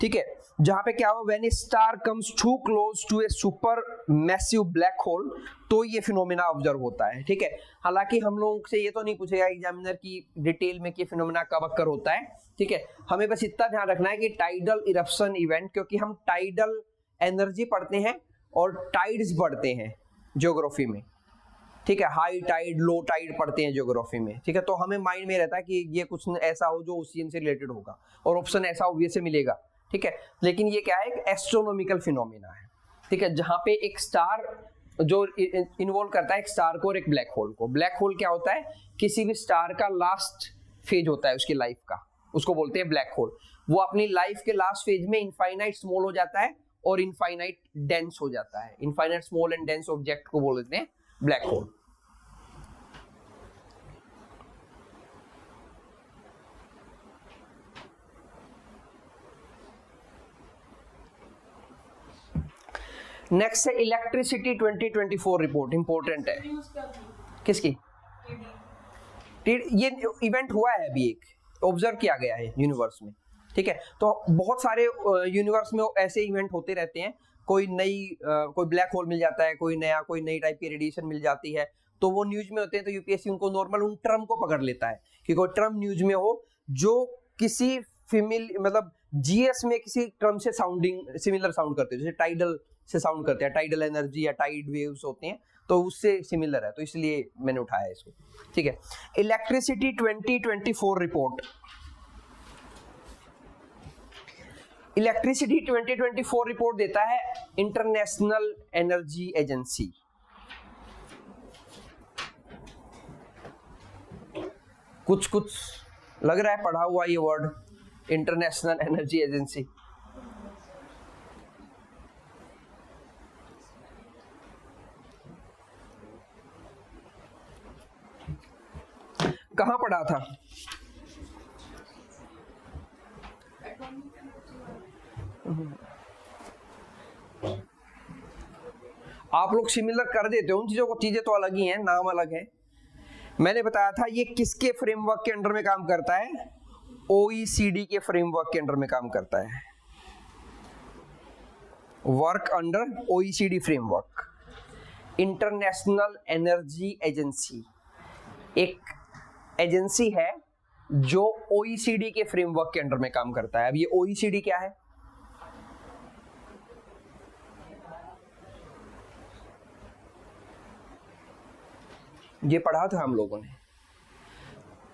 ठीक है, जहां पे क्या हुआ, when a star comes to close to a super massive black hole, तो ये फिनोमिना ऑब्जर्व होता है। ठीक है, हालांकि हम लोगों से ये तो नहीं पूछेगा एग्जामिनर की डिटेल में कि फिनोमिना कब अक्कर होता है। ठीक है, हमें बस इतना ध्यान रखना है कि टाइडल इरप्शन इवेंट, क्योंकि हम टाइडल एनर्जी पढ़ते हैं और टाइड्स पढ़ते हैं ज्योग्राफी में। ठीक है, हाई टाइड लो टाइड पढ़ते हैं ज्योग्राफी में। ठीक है, तो हमें माइंड में रहता है कि ये कुछ ऐसा हो जो ओशियन से रिलेटेड होगा और ऑप्शन ऐसा ऑब्वियस से मिलेगा। ठीक है, लेकिन ये क्या है, एक एस्ट्रोनॉमिकल फिनोमेना है। ठीक है, जहां पे एक स्टार जो इन्वॉल्व करता है एक स्टार को और एक ब्लैक होल को। ब्लैक होल क्या होता है, किसी भी स्टार का लास्ट फेज होता है उसकी लाइफ का, उसको बोलते हैं ब्लैक होल। वो अपनी लाइफ के लास्ट फेज में इनफाइनाइट स्मॉल हो जाता है और इनफाइनाइट डेंस हो जाता है। Infinite small and dense object को बोलते हैं ब्लैक होल। नेक्स्ट है इलेक्ट्रिसिटी 2024 रिपोर्ट, इंपॉर्टेंट है। किसकी? ये इवेंट हुआ है अभी, एक ऑब्जर्व किया गया है यूनिवर्स में। ठीक है, तो बहुत सारे यूनिवर्स में ऐसे इवेंट होते रहते हैं। कोई ब्लैक होल मिल जाता है, कोई नई टाइप की रेडिएशन मिल जाती है, तो वो न्यूज में होते हैं। तो यूपीएससी उनको नॉर्मल उन टर्म को पकड़ लेता है कि कोई टर्म न्यूज में हो जो किसी मतलब जीएस में किसी टर्म से सिमिलर साउंड करते हैं, जैसे टाइडल से साउंड करते हैं, टाइडल एनर्जी या टाइड वेव्स होते हैं, तो उससे सिमिलर है, तो इसलिए मैंने उठाया इसको। ठीक है, इलेक्ट्रिसिटी 2024 रिपोर्ट। इलेक्ट्रिसिटी 2024 रिपोर्ट देता है इंटरनेशनल एनर्जी एजेंसी। कुछ लग रहा है पढ़ा हुआ ये वर्ड, इंटरनेशनल एनर्जी एजेंसी। कहां पढ़ा था? आप लोग सिमिलर कर देते हो उन चीजों को, चीजें तो अलग ही हैं, नाम अलग है। मैंने बताया था ये किसके फ्रेमवर्क के अंडर में काम करता है? ओईसीडी के फ्रेमवर्क के अंडर में काम करता है। Work under OECD framework. International energy agency एक एजेंसी है जो ओईसीडी के फ्रेमवर्क के अंडर में काम करता है। अब ये ओईसीडी क्या है? ये पढ़ा था हम लोगों ने।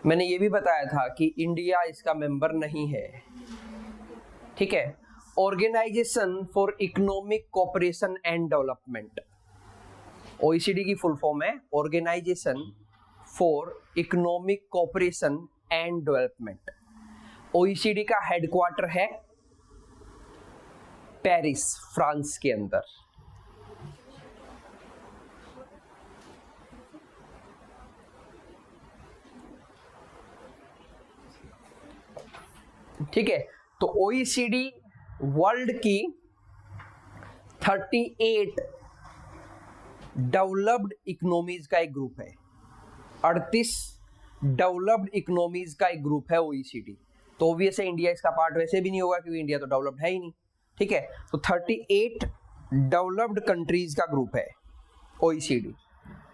मैंने ये भी बताया था कि इंडिया इसका मेंबर नहीं है। ठीक है, organisation for economic cooperation and development, OECD की फुल फॉर्म है organisation for economic cooperation and development. OECD का हेडक्वार्टर है पेरिस, फ्रांस के अंदर। ठीक है, तो OECD वर्ल्ड की 38 डेवलप्ड इकोनॉमीज का एक ग्रुप है। 38 डेवलप्ड इकोनॉमीज का एक ग्रुप है OECD। तो ऑब्वियस है इंडिया इसका पार्ट वैसे भी नहीं होगा क्योंकि इंडिया तो डेवलप्ड है ही नहीं। ठीक है, तो 38 डेवलप्ड कंट्रीज का ग्रुप है OECD,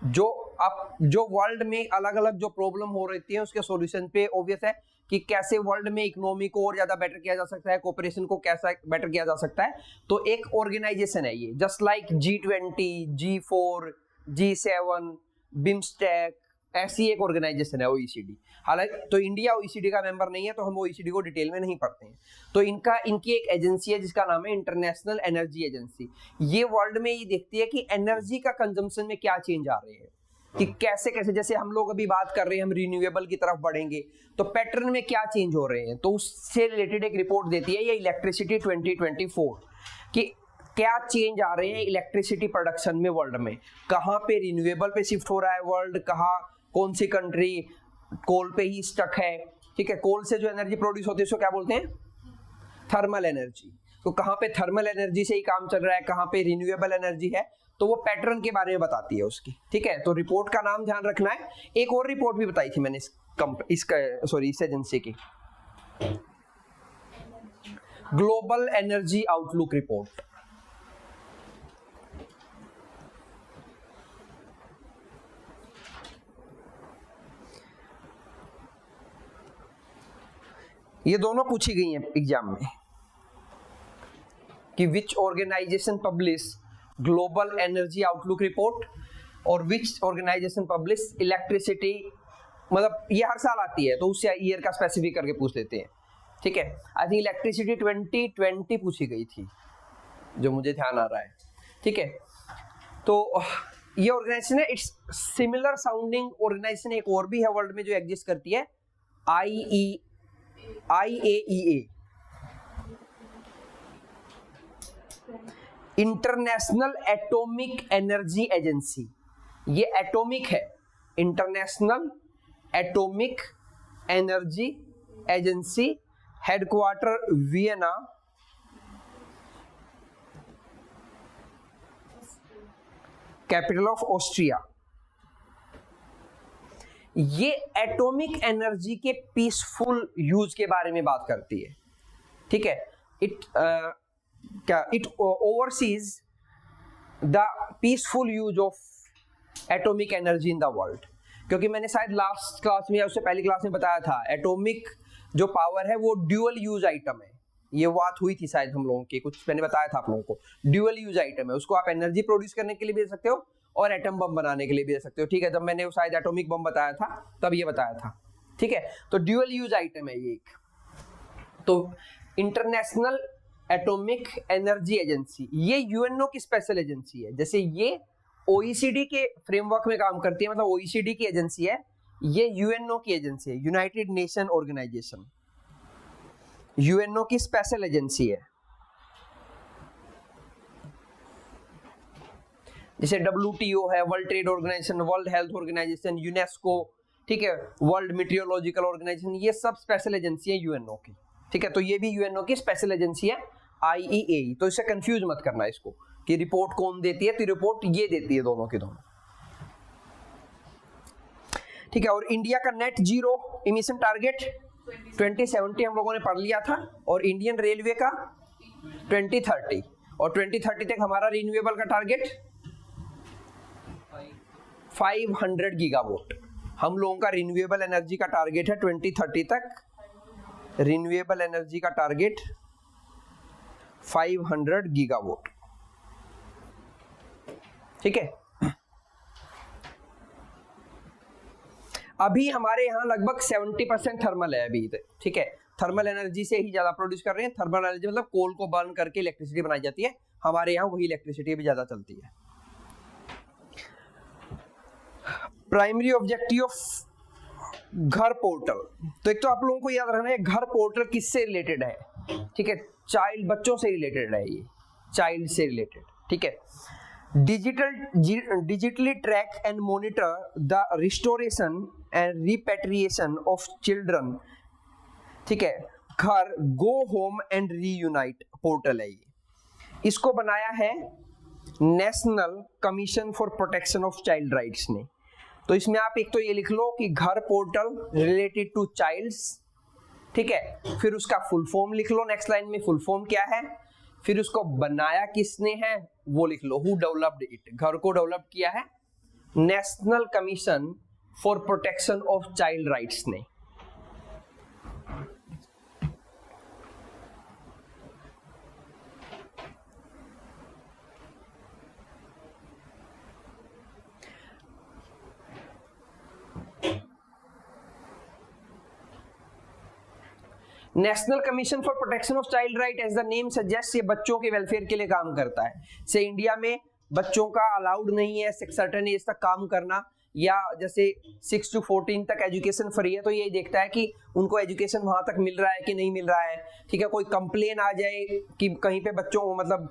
जो वर्ल्ड में अलग अलग जो प्रॉब्लम हो रही है उसके सॉल्यूशन पे ऑब्वियस है कि कैसे वर्ल्ड में इकोनॉमी को और ज्यादा बेटर किया जा सकता है, कोऑपरेशन को कैसा बेटर किया जा सकता है। तो एक ऑर्गेनाइजेशन है ये, just like G20, G4, G7, BIMSTEC, ऐसी एक ऑर्गेनाइजेशन है OECD। हालांकि तो इंडिया OECD का मेंबर नहीं है, तो हम OECD को डिटेल में नहीं पढ़ते हैं। तो इनकी एक एजेंसी है जिसका नाम है इंटरनेशनल एनर्जी एजेंसी। ये वर्ल्ड में ये देखती है कि एनर्जी का कंजम्पशन में क्या चेंज आ रहे हैं, कि कैसे कैसे, जैसे हम लोग अभी बात कर रहे हैं हम रिन्यूएबल की तरफ बढ़ेंगे तो पैटर्न में क्या चेंज हो रहे हैं। तो उससे रिलेटेड एक रिपोर्ट देती है ये इलेक्ट्रिसिटी 2024 कि क्या चेंज आ रहे हैं इलेक्ट्रिसिटी प्रोडक्शन में वर्ल्ड में, कहाँ पे रिन्यूएबल पे शिफ्ट हो रहा है वर्ल्ड, कहाँ कौन सी कंट्री कोल पे ही स्टक है। ठीक है, कोल से जो एनर्जी प्रोड्यूस होती है उसको क्या बोलते हैं, थर्मल एनर्जी। तो कहाँ पे थर्मल एनर्जी से ही काम चल रहा है, कहाँ पे रिन्यूएबल एनर्जी है, तो वो पैटर्न के बारे में बताती है उसकी। ठीक है, तो रिपोर्ट का नाम ध्यान रखना है। एक और रिपोर्ट भी बताई थी मैंने इस एजेंसी की, ग्लोबल एनर्जी आउटलुक रिपोर्ट। ये दोनों पूछी गई हैं एग्जाम में कि which organisation publish global energy outlook report और विच ऑर्गेनाइजेशन पब्लिश इलेक्ट्रिसिटी, मतलब ये हर साल आती है तो उससे ईयर का स्पेसिफिक करके पूछ लेते हैं। ठीक है, आई थिंक इलेक्ट्रिसिटी 2020 पूछी गई थी जो मुझे ध्यान आ रहा है। ठीक है, तो ये ऑर्गेनाइजेशन है, इट्स सिमिलर साउंडिंग ऑर्गेनाइजेशन एक और भी है वर्ल्ड में जो एग्जिस्ट करती है, IAEA, international atomic energy agency. ये एटॉमिक है, international atomic energy agency, headquarter Vienna, capital of Austria. ये एटॉमिक एनर्जी के पीसफुल यूज के बारे में बात करती है। ठीक है, it overseas the peaceful use of atomic energy in the world. क्योंकि मैंने शायद लास्ट क्लास में या उससे पहली क्लास में बताया था, एटॉमिक जो पावर है वो ड्यूअल यूज आइटम है। ये बात हुई थी शायद हम लोगों की, कुछ मैंने बताया था आप लोगों को, ड्यूअल यूज आइटम है। उसको आप एनर्जी प्रोड्यूस करने के लिए भी दे सकते हो और एटम बम बनाने के लिए भी दे सकते हो। ठीक है, जब मैंने शायद एटॉमिक बम बताया था तब ये बताया था। ठीक है, तो ड्यूअल यूज आइटम है ये एक। तो इंटरनेशनल एटॉमिक एनर्जी एजेंसी ये यूएनओ की स्पेशल एजेंसी है। जैसे ये OECD के फ्रेमवर्क में काम करती है, मतलब OECD की एजेंसी है, ये यूएनओ की एजेंसी है, यूनाइटेड नेशन ऑर्गेनाइजेशन, यूएनओ की स्पेशल एजेंसी है। जैसे WTO है, World Trade Organisation, World Health Organisation, UNESCO, ठीक है, वर्ल्ड मीटियोलॉजिकल ऑर्गेनाइजेशन, ये सब स्पेशल एजेंसी है यूएनओ की। ठीक है, तो ये भी यूएनओ की स्पेशल एजेंसी है IEA। तो इससे कंफ्यूज मत करना इसको कि रिपोर्ट कौन देती है, तो रिपोर्ट ये देती है दोनों की दोनों। ठीक है, और इंडिया का नेट जीरो इमिशन टारगेट 2070 हम लोगों ने पढ़ लिया था, और इंडियन रेलवे का 2030, और 2030 तक हमारा रिन्यूएबल का टारगेट 500 गीगावाट। हम लोगों का रिन्यूएबल एनर्जी का टारगेट है 2030 तक, रिन्यूएबल एनर्जी का टारगेट 500 गीगावाट। ठीक है, अभी हमारे यहाँ लगभग 70% थर्मल है अभी। ठीक है, थर्मल एनर्जी से ही ज्यादा प्रोड्यूस कर रहे हैं। थर्मल एनर्जी मतलब कोल को बर्न करके इलेक्ट्रिसिटी बनाई जाती है, हमारे यहाँ वही इलेक्ट्रिसिटी भी ज्यादा चलती है। प्राइमरी ऑब्जेक्टिव ऑफ घर पोर्टल, तो एक तो आप लोगों को याद रखना है घर पोर्टल किससे रिलेटेड है, ठीक है, चाइल्ड, बच्चों से रिलेटेड है, ये चाइल्ड से रिलेटेड, ठीक है। Digitally track and monitor the restoration and repatriation of children, ठीक है। घर go home and reunite portal है ये, इसको बनाया है national commission for protection of child rights ने। तो इसमें आप एक तो ये लिख लो कि घर पोर्टल रिलेटेड टू चाइल्ड्स, ठीक है। फिर उसका फुल फॉर्म लिख लो, नेक्स्ट लाइन में फुल फॉर्म क्या है, फिर उसको बनाया किसने है वो लिख लो, हु डेवलप्ड इट, घर को डेवलप किया है national commission for protection of child rights ने। National commission for protection of child right as the name suggest, ये बच्चों के वेलफेयर के लिए काम करता है। से इंडिया में बच्चों का अलाउड नहीं है सर्टेन एज तक काम करना, या जैसे 6 to 14 तक एजुकेशन फ्री है, तो ये देखता है कि उनको एजुकेशन वहां तक मिल रहा है कि नहीं मिल रहा है, ठीक है। कोई कंप्लेन आ जाए कि कहीं पे बच्चों मतलब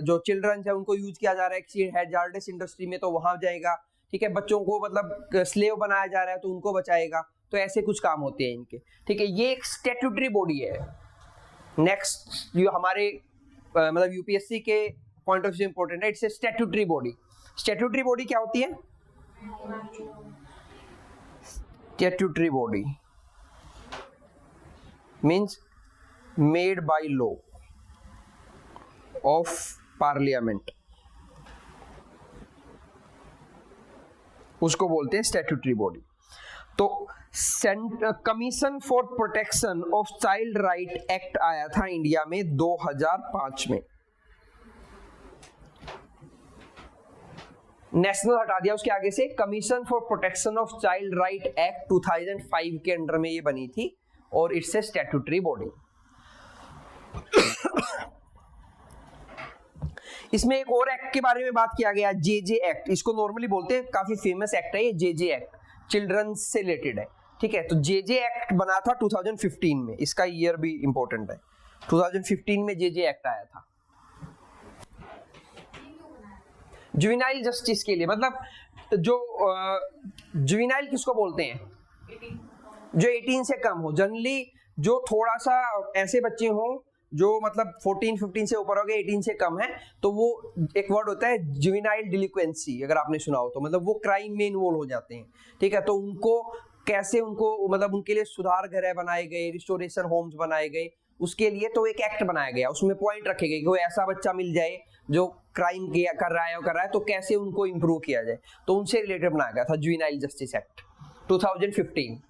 जो चिल्ड्रन है उनको यूज किया जा रहा है किसी हैजार्डस इंडस्ट्री में, तो वहां जाएगा, ठीक है। बच्चों को मतलब स्लेव बनाया जा रहा है तो उनको बचाएगा, तो ऐसे कुछ काम होते हैं इनके, ठीक है। ये एक स्टैट्यूटरी बॉडी है। नेक्स्ट जो हमारे मतलब यूपीएससी के पॉइंट ऑफ व्यू इंपॉर्टेंट है, it's a statutory body. Statutory body क्या होती है? Statutory body means made by law of parliament, उसको बोलते हैं स्टैट्यूटरी बॉडी। तो commission for protection of child right act आया था इंडिया में 2005 में, नेशनल हटा दिया उसके आगे से, commission for protection of child right act 2005 के अंडर में ये बनी थी, और इट्स ए स्टैट्यूटरी बॉडी। इसमें एक और एक्ट के बारे में बात किया गया, जेजे एक्ट, इसको नॉर्मली बोलते हैं, काफी फेमस एक्ट है ये जेजे एक्ट, चिल्ड्रन से रिलेटेड है, ठीक है। तो जेजे एक्ट बना था 2015 में, इसका ईयर भी इंपॉर्टेंट है, 2015 में जेजे एक्ट आया था जुवेनाइल जस्टिस के लिए। मतलब जो जुवेनाइल किसको बोलते हैं? जो 18 से कम हो, जनरली जो थोड़ा सा ऐसे बच्चे हों जो मतलब 14-15 से ऊपर हो गए, 18 से कम है, तो वो एक वर्ड होता है जुवेनाइल डिलिक्वेंसी, अगर आपने सुना हो तो, मतलब वो क्राइम में इन्वॉल्व हो जाते हैं, ठीक है। तो उनको कैसे, उनको मतलब उनके लिए सुधार गृह बनाए गए, रिस्टोरेशन होम्स बनाए गए, उसके लिए तो एक एक्ट बनाया गया, उसमें पॉइंट रखे गए कि कोई ऐसा बच्चा मिल जाए जो क्राइम किया कर रहा है तो कैसे उनको इम्प्रूव किया जाए, तो उनसे रिलेटेड बनाया गया था juvenile justice act 2015।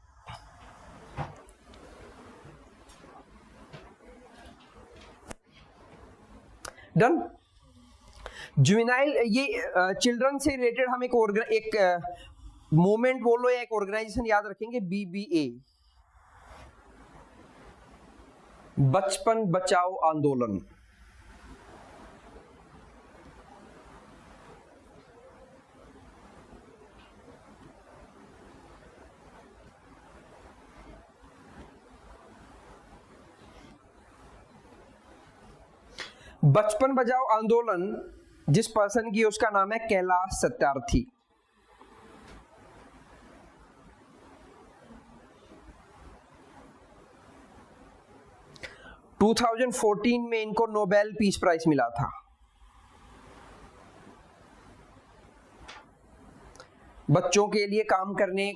Done. Juvenile ये चिल्ड्रन से रिलेटेड हम एक मूवमेंट बोलो या एक ऑर्गेनाइजेशन याद रखेंगे, BBA, बचपन बचाओ आंदोलन। बचपन बचाओ आंदोलन जिस पर्सन की उसका नाम है कैलाश सत्यार्थी। – 2014 में इनको नोबेल पीस प्राइज मिला था। बच्चों के लिए काम करने,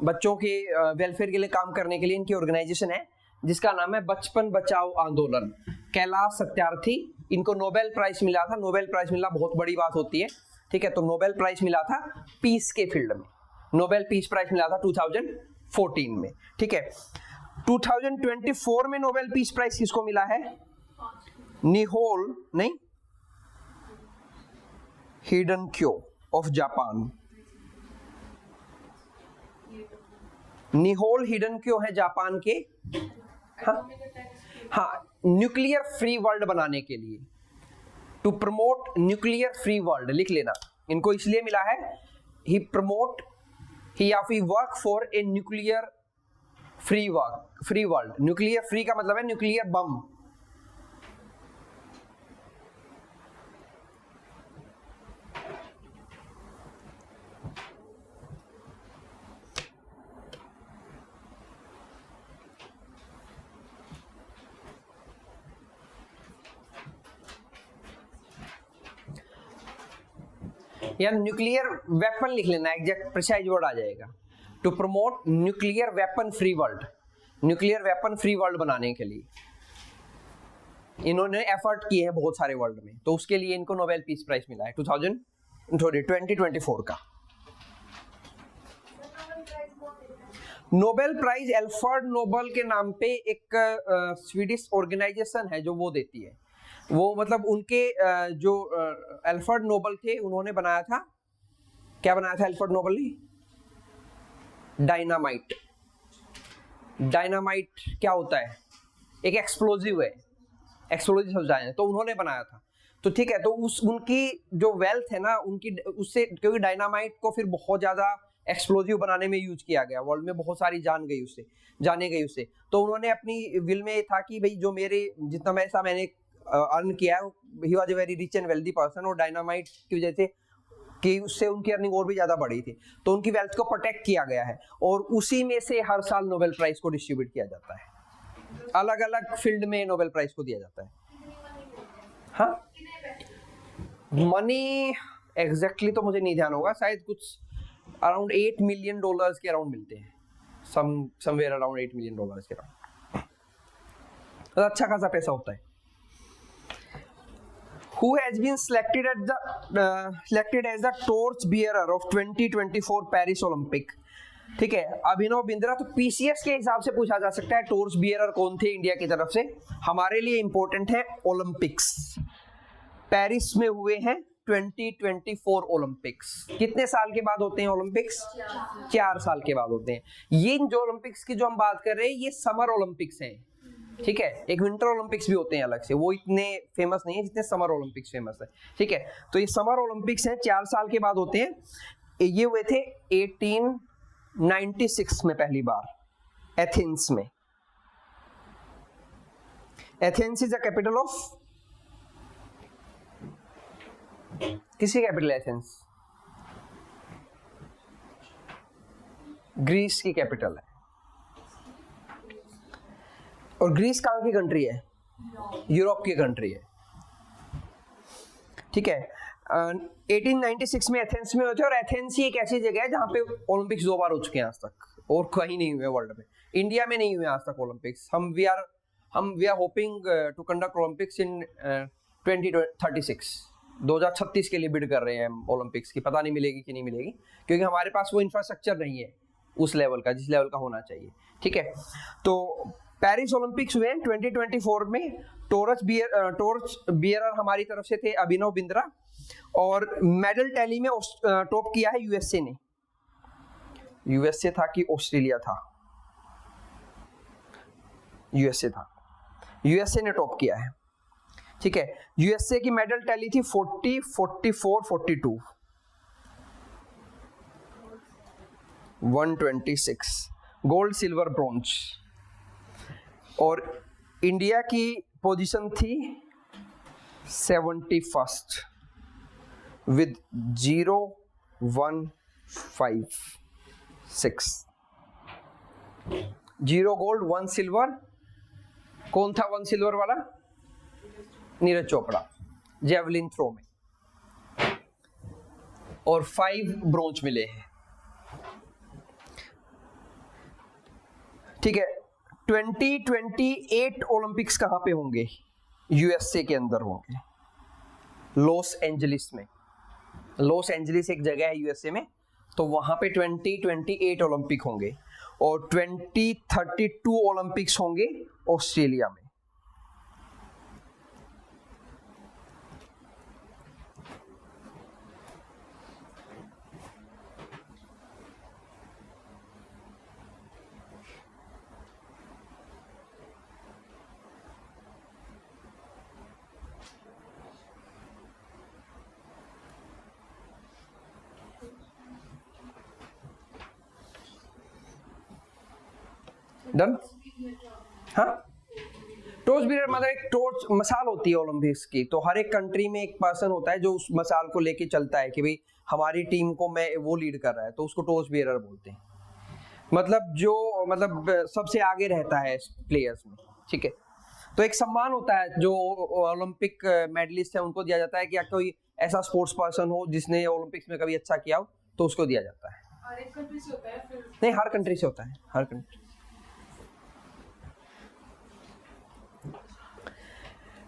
बच्चों के वेलफेयर के लिए काम करने के लिए इनकी ऑर्गेनाइजेशन है जिसका नाम है बचपन बचाओ आंदोलन। कैलाश सत्यार्थी, इनको नोबेल प्राइज मिला था। नोबेल प्राइज मिलना बहुत बड़ी बात होती है, ठीक है। तो नोबेल प्राइज मिला था पीस के फील्ड में, नोबेल पीस प्राइज मिला था 2014 में, ठीक है। 2024 में नोबेल पीस प्राइज किसको मिला है? निहोल नहीं, हिडेनक्यो ऑफ जापान। निहोल हिडेनक्यो है जापान के, हाँ, न्यूक्लियर फ्री वर्ल्ड बनाने के लिए, to promote nuclear free world, लिख लेना। इनको इसलिए मिला है, ही प्रमोट ही या फिर work for a nuclear free world. Nuclear free का मतलब है न्यूक्लियर बम। या न्यूक्लियर वेपन लिख लेना, एग्जैक्ट प्रिसाइज वर्ड आ जाएगा। To promote nuclear weapon free world, nuclear weapon free world बनाने के लिए इन्होंने एफर्ट किए हैं बहुत सारे वर्ल्ड में, तो उसके लिए इनको नोबेल पीस प्राइज मिला है 2024 का। नोबेल प्राइज एल्फ्रेड नोबेल के नाम पे एक स्वीडिश ऑर्गेनाइजेशन है जो वो देती है। वो मतलब उनके जो एल्फ्रेड नोबेल थे उन्होंने बनाया था, क्या बनाया था एल्फ्रेड नोबेल ने? डायनामाइट। डायनामाइट क्या होता है? एक एक्सप्लोजिव है, एक्सप्लोजिव समझाए हैं, तो उन्होंने बनाया था। तो ठीक है, तो उनकी जो वेल्थ है ना उनकी, उससे क्योंकि डायनामाइट को फिर बहुत ज्यादा एक्सप्लोजिव बनाने में यूज किया गया, वर्ल्ड में बहुत सारी जाने गई उससे, तो उन्होंने अपनी विल में था कि भाई जो मेरे जितना मैंने अर्न किया, he was a very rich and wealthy person, और डायनामाइट की वजह से कि उससे उनकी अर्निंग और भी ज्यादा बढ़ी थी, तो उनकी वेल्थ को प्रोटेक्ट किया गया है, और उसी में से हर साल नोबेल प्राइज को डिस्ट्रीब्यूट किया जाता है। अलग अलग फील्ड में नोबेल प्राइज को दिया जाता है। हाँ, मनी एग्जैक्टली तो मुझे नहीं ध्यान होगा, शायद कुछ अराउंड $8 मिलियन के अराउंड मिलते हैं, समवेयर अराउंड $8 मिलियन के अराउंड। तो अच्छा खासा पैसा होता है। Who has been selected as the torch bearer of 2024 Paris Olympic? ठीक है, अभिनव बिंद्रा। तो पीसीएस के हिसाब से पूछा जा सकता है टॉर्च बियरर कौन थे इंडिया की तरफ से। हमारे लिए इंपॉर्टेंट है ओलंपिक्स, पेरिस में हुए हैं 2024 ओलंपिक्स। कितने साल के बाद होते हैं ओलंपिक्स? 4 साल के बाद होते हैं। ये जो ओलंपिक्स की जो हम बात कर रहे हैं ये समर ओलंपिक्स हैं, ठीक है। एक विंटर ओलंपिक्स भी होते हैं अलग से, वो इतने फेमस नहीं है जितने समर ओलंपिक्स फेमस है, ठीक है। तो ये समर ओलंपिक्स हैं, 4 साल के बाद होते हैं। ये हुए थे 1896 में पहली बार एथेंस में। Athens is the capital of, किसी कैपिटल एथेंस? ग्रीस की कैपिटल है। और ग्रीस कहाँ की कंट्री है? यूरोप की कंट्री है, ठीक है। 1896 में एथेंस में होते हैं, और एथेंस ही एक ऐसी जगह है जहाँ पे ओलंपिक्स 2 बार हो चुके हैं आज तक, और कहीं नहीं हुए वर्ल्ड में। इंडिया में नहीं हुए आज तक ओलंपिक्स। हम we are hoping to conduct Olympics in 2036 के लिए बिड कर रहे हैं ओलंपिक्स की। पता नहीं मिलेगी कि नहीं मिलेगी, क्योंकि हमारे पास वो इंफ्रास्ट्रक्चर नहीं है उस लेवल का जिस लेवल का होना चाहिए, ठीक है। तो पेरिस ओलंपिक्स हुए 2024 में। टॉर्च बियरर हमारी तरफ से थे अभिनव बिंद्रा, और मेडल टैली में टॉप किया है यूएसए ने। यूएसए था कि ऑस्ट्रेलिया था? यूएसए था, यूएसए ने टॉप किया है, ठीक है। यूएसए की मेडल टैली थी 40, 44, 42, 126 गोल्ड, सिल्वर, ब्रॉन्ज। और इंडिया की पोजीशन थी 71st विद 0156, 0 गोल्ड 1 सिल्वर। कौन था 1 सिल्वर वाला? नीरज चोपड़ा, जेवलिन थ्रो में। और 5 ब्रोंज मिले हैं, ठीक है। 2028 ओलंपिक्स कहां पे होंगे? यूएसए के अंदर होंगे, लॉस एंजलिस में। लॉस एंजलिस एक जगह है यूएसए में, तो वहां पे 2028 ओलंपिक होंगे। और 2032 ओलंपिक्स होंगे ऑस्ट्रेलिया में। डन। हाँ, टॉर्च बीयर मतलब एक टॉर्च मसाल होती है ओलंपिक्स की, तो हर एक कंट्री में एक पर्सन होता है जो उस मसाल को लेके चलता है कि भाई हमारी टीम को मैं वो लीड कर रहा है, तो उसको टॉर्च बीयरर बोलते हैं। मतलब जो मतलब सबसे आगे रहता है प्लेयर्स में, ठीक है। तो एक सम्मान होता है जो ओलंपिक मेडलिस्ट है उनको दिया जाता है कि कोई ऐसा स्पोर्ट्स पर्सन हो जिसने ओलंपिक्स में कभी अच्छा किया हो, तो उसको दिया जाता है। हर एक कंट्री से होता है फिर? नहीं, हर कंट्री से होता है, हर कंट्री।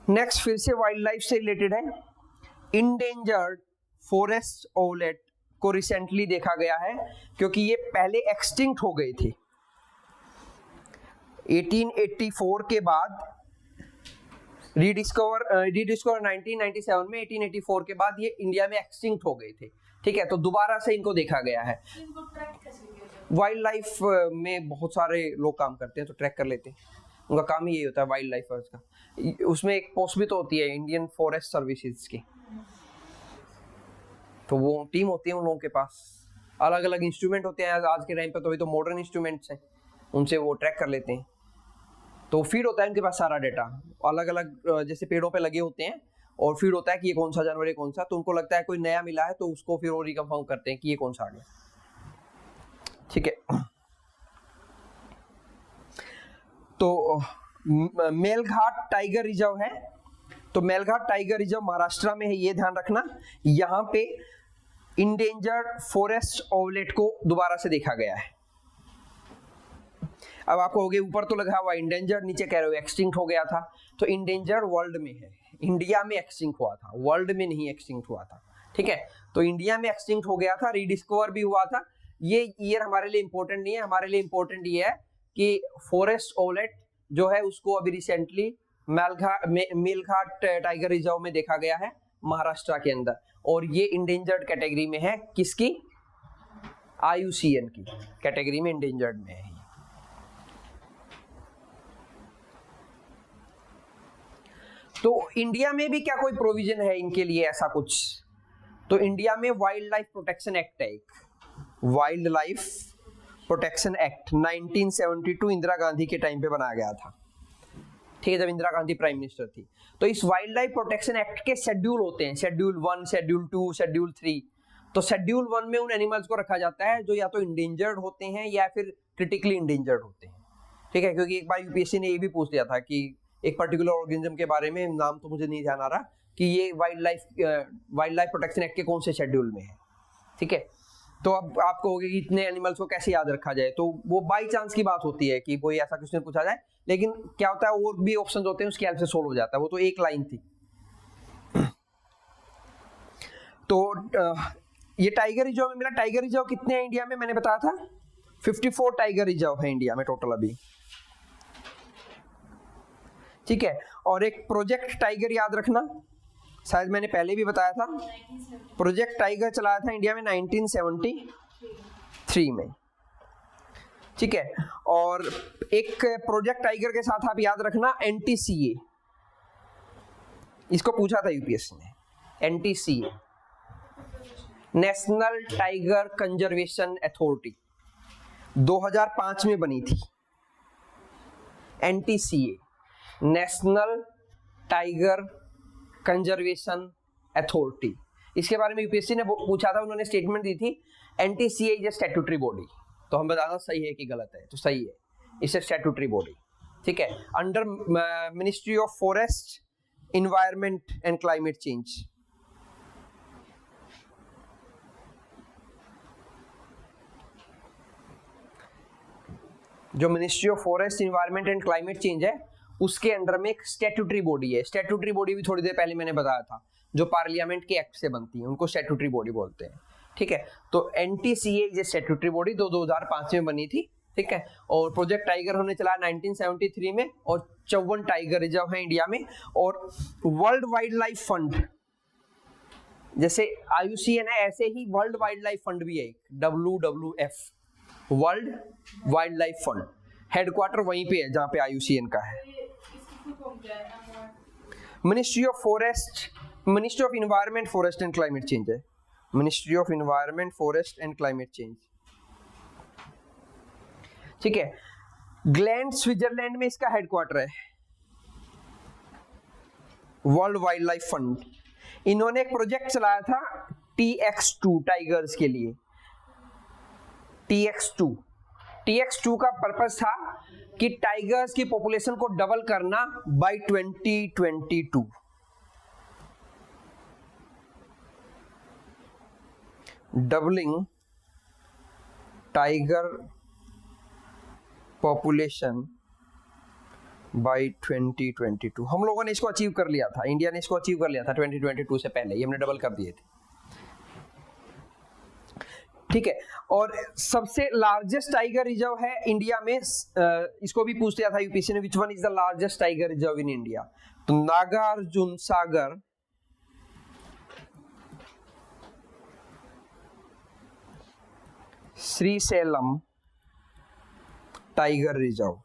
नेक्स्ट फिर से वाइल्ड लाइफ से रिलेटेड है। इंडेंजर्ड फॉरेस्ट ओवलेट को रिसेंटली देखा गया है क्योंकि ये पहले एक्सटिंक्ट हो गए थे। 1884 के बाद रीडिस्कवर 1997 में 1884 के बाद ये इंडिया में एक्सटिंक्ट हो गए थे, ठीक है। तो दोबारा से इनको देखा गया है। इनको ट्रैक कैसे किया जाता है? वाइल्ड लाइफ में बहुत सारे लोग काम करते हैं तो ट्रैक कर लेते हैं, उनका काम ही यही होता है वाइल्ड लाइफर्स का। उसमें एक पोस्ट भी तो होती है इंडियन फॉरेस्ट सर्विसेज की, तो वो टीम होती है उन लोगों के पास, अलग अलग इंस्ट्रूमेंट होते हैं आज के टाइम पे, तो अभी तो मॉडर्न इंस्ट्रूमेंट्स हैं, उनसे वो ट्रैक कर लेते हैं। तो फीड होता है उनके पास सारा डेटा, अलग अलग जैसे पेड़ों पे लगे होते हैं और फीड होता है कि ये कौन सा जानवर है कौन सा, तो उनको लगता है कोई नया मिला है तो उसको फिर वो रिकन्फर्म करते हैं कि ये कौन सा आ गया, ठीक है। तो मेलघाट टाइगर रिजर्व है, तो मेलघाट टाइगर रिजर्व महाराष्ट्र में है, ये ध्यान रखना। यहाँ पे इंडेंजर्ड फॉरेस्ट ओवलेट को दोबारा से देखा गया है। अब आपको हो गया ऊपर तो लगा हुआ इंडेंजर्ड, नीचे कह रहे हो एक्सटिंक्ट हो गया था, तो इंडेंजर्ड वर्ल्ड में है, इंडिया में एक्सटिंक्ट हुआ था, वर्ल्ड में नहीं एक्सटिंक्ट हुआ था, ठीक है। तो इंडिया में एक्सटिंक्ट हो गया था, रीडिस्कवर भी हुआ था। ये ईयर हमारे लिए इंपॉर्टेंट नहीं है, हमारे लिए इंपॉर्टेंट ये है कि फॉरेस्ट ओवलेट जो है उसको अभी रिसेंटली मेलघाट टाइगर रिजर्व में देखा गया है महाराष्ट्र के अंदर, और ये इंडेंजर्ड कैटेगरी में है, किसकी? IUCN की कैटेगरी में इंडेंजर्ड में है। तो इंडिया में भी क्या कोई प्रोविजन है इनके लिए ऐसा कुछ? तो इंडिया में वाइल्ड लाइफ प्रोटेक्शन एक्ट है, एक wild life protection act 1972 Indira Gandhi के टाइम पे बनाया गया था, ठीक है, जब इंदिरा गांधी प्राइम मिनिस्टर थी। तो इस वाइल्ड लाइफ प्रोटेक्शन एक्ट के शेड्यूल होते हैं, शेड्यूल 1, शेड्यूल 2, शेड्यूल 3। तो शेड्यूल 1 में उन एनिमल्स को रखा जाता है जो या तो इंडेंजर्ड होते हैं या फिर क्रिटिकली इंडेंजर्ड होते हैं, ठीक है। क्योंकि एक बार यूपीएससी ने ये भी पूछ दिया था कि एक पर्टिकुलर ऑर्गेनिज्म के बारे में, नाम तो मुझे नहीं ध्यान आ रहा, कि ये वाइल्ड लाइफ प्रोटेक्शन एक्ट के कौन से शेड्यूल में है, ठीक है। तो अब आप कहोगे कि इतने एनिमल्स को कैसे याद रखा जाए, तो वो बाई चांस की बात होती है कि कोई ऐसा क्वेश्चन पूछा जाए, लेकिन क्या होता है और भी ऑप्शंस होते हैं उसकी हेल्प से सोल्व हो जाता है, वो तो एक लाइन थी। तो ये टाइगर रिजर्व में मिला। टाइगर रिजर्व कितने हैं इंडिया में? मैंने बताया था 54 टाइगर रिजर्व है इंडिया में टोटल अभी, ठीक है। और एक प्रोजेक्ट टाइगर याद रखना, शायद मैंने पहले भी बताया था, प्रोजेक्ट टाइगर चलाया था इंडिया में 1973 में, ठीक है। और एक प्रोजेक्ट टाइगर के साथ आप याद रखना NTCA, इसको पूछा था यूपीएससी ने, NTCA national tiger conservation authority 2005 में बनी थी। NTCA national tiger conservation authority, इसके बारे में यूपीएससी ने पूछा था, उन्होंने स्टेटमेंट दी थी NTCA is a statutory body. तो हम बताना सही है कि गलत है, तो सही है, इट्स ए स्टैट्यूटरी बॉडी, ठीक है, under ministry of forest, environment and climate change. जो ministry of forest, environment and climate change है उसके अंडर में एक स्टैट्यूटरी बॉडी है। स्टैट्यूटरी बॉडी भी थोड़ी देर पहले मैंने बताया था, जो पार्लियामेंट के एक्ट से बनती है उनको स्टैट्यूटरी बॉडी बोलते हैं, ठीक है। तो NTCA ये स्टैट्यूटरी बॉडी 2005 में बनी थी, ठीक है। और प्रोजेक्ट टाइगर हमने चलाया 1973 में, और 54 टाइगर रिजर्व है इंडिया में। और वर्ल्ड वाइल्ड लाइफ फंड, जैसे IUCN है ऐसे ही वर्ल्ड वाइल्ड लाइफ फंड भी है एक, WWF world wildlife fund, headquarter वहीं पे है जहां पे IUCN का है। Ministry of forest, ministry of environment, forest and climate change है, ministry of environment, forest and climate change, ठीक है। ग्लैंड स्विट्जरलैंड में इसका हेडक्वार्टर है। वर्ल्ड वाइल्ड लाइफ फंड, इन्होंने एक प्रोजेक्ट चलाया था TX2 टाइगर्स के लिए। TX2 का पर्पस था कि टाइगर्स की पॉपुलेशन को डबल करना by 2022। Doubling tiger population by 2022। हम लोगों ने इसको अचीव कर लिया था, इंडिया ने इसको अचीव कर लिया था 2022 से पहले ही, हमने डबल कर दिए थे। ठीक है, और सबसे लार्जेस्ट टाइगर रिजर्व है इंडिया में, इसको भी पूछ लिया था यूपीएससी ने, which one is the largest tiger reserve in India? तो Nagarjuna Sagar Srisailam tiger reserve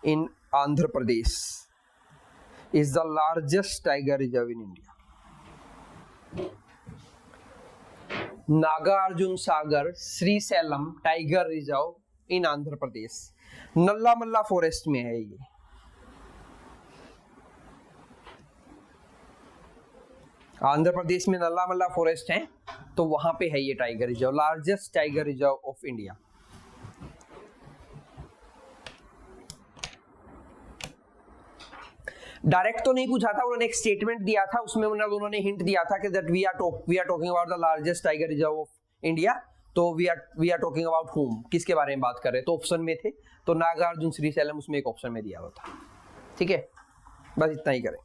in Andhra Pradesh is the largest tiger reserve in India. Nagarjuna Sagar Srisailam tiger reserve in Andhra Pradesh, Nalla Malla forest में है ये। आंध्र प्रदेश में नल्ला मल्ला फॉरेस्ट है, तो वहां पे है ये tiger reserve, largest tiger reserve of India. Direct तो नहीं पूछा था, उन्होंने एक स्टेटमेंट दिया था, उसमें उन्होंने हिंट दिया था कि that we are talking about the largest tiger reserve of India. तो we are talking about whom, किसके बारे में बात कर रहे हैं? तो ऑप्शन में थे, तो नागार्जुन श्रीशैलम उसमें एक ऑप्शन में दिया हुआ था। ठीक है, बस इतना ही करें।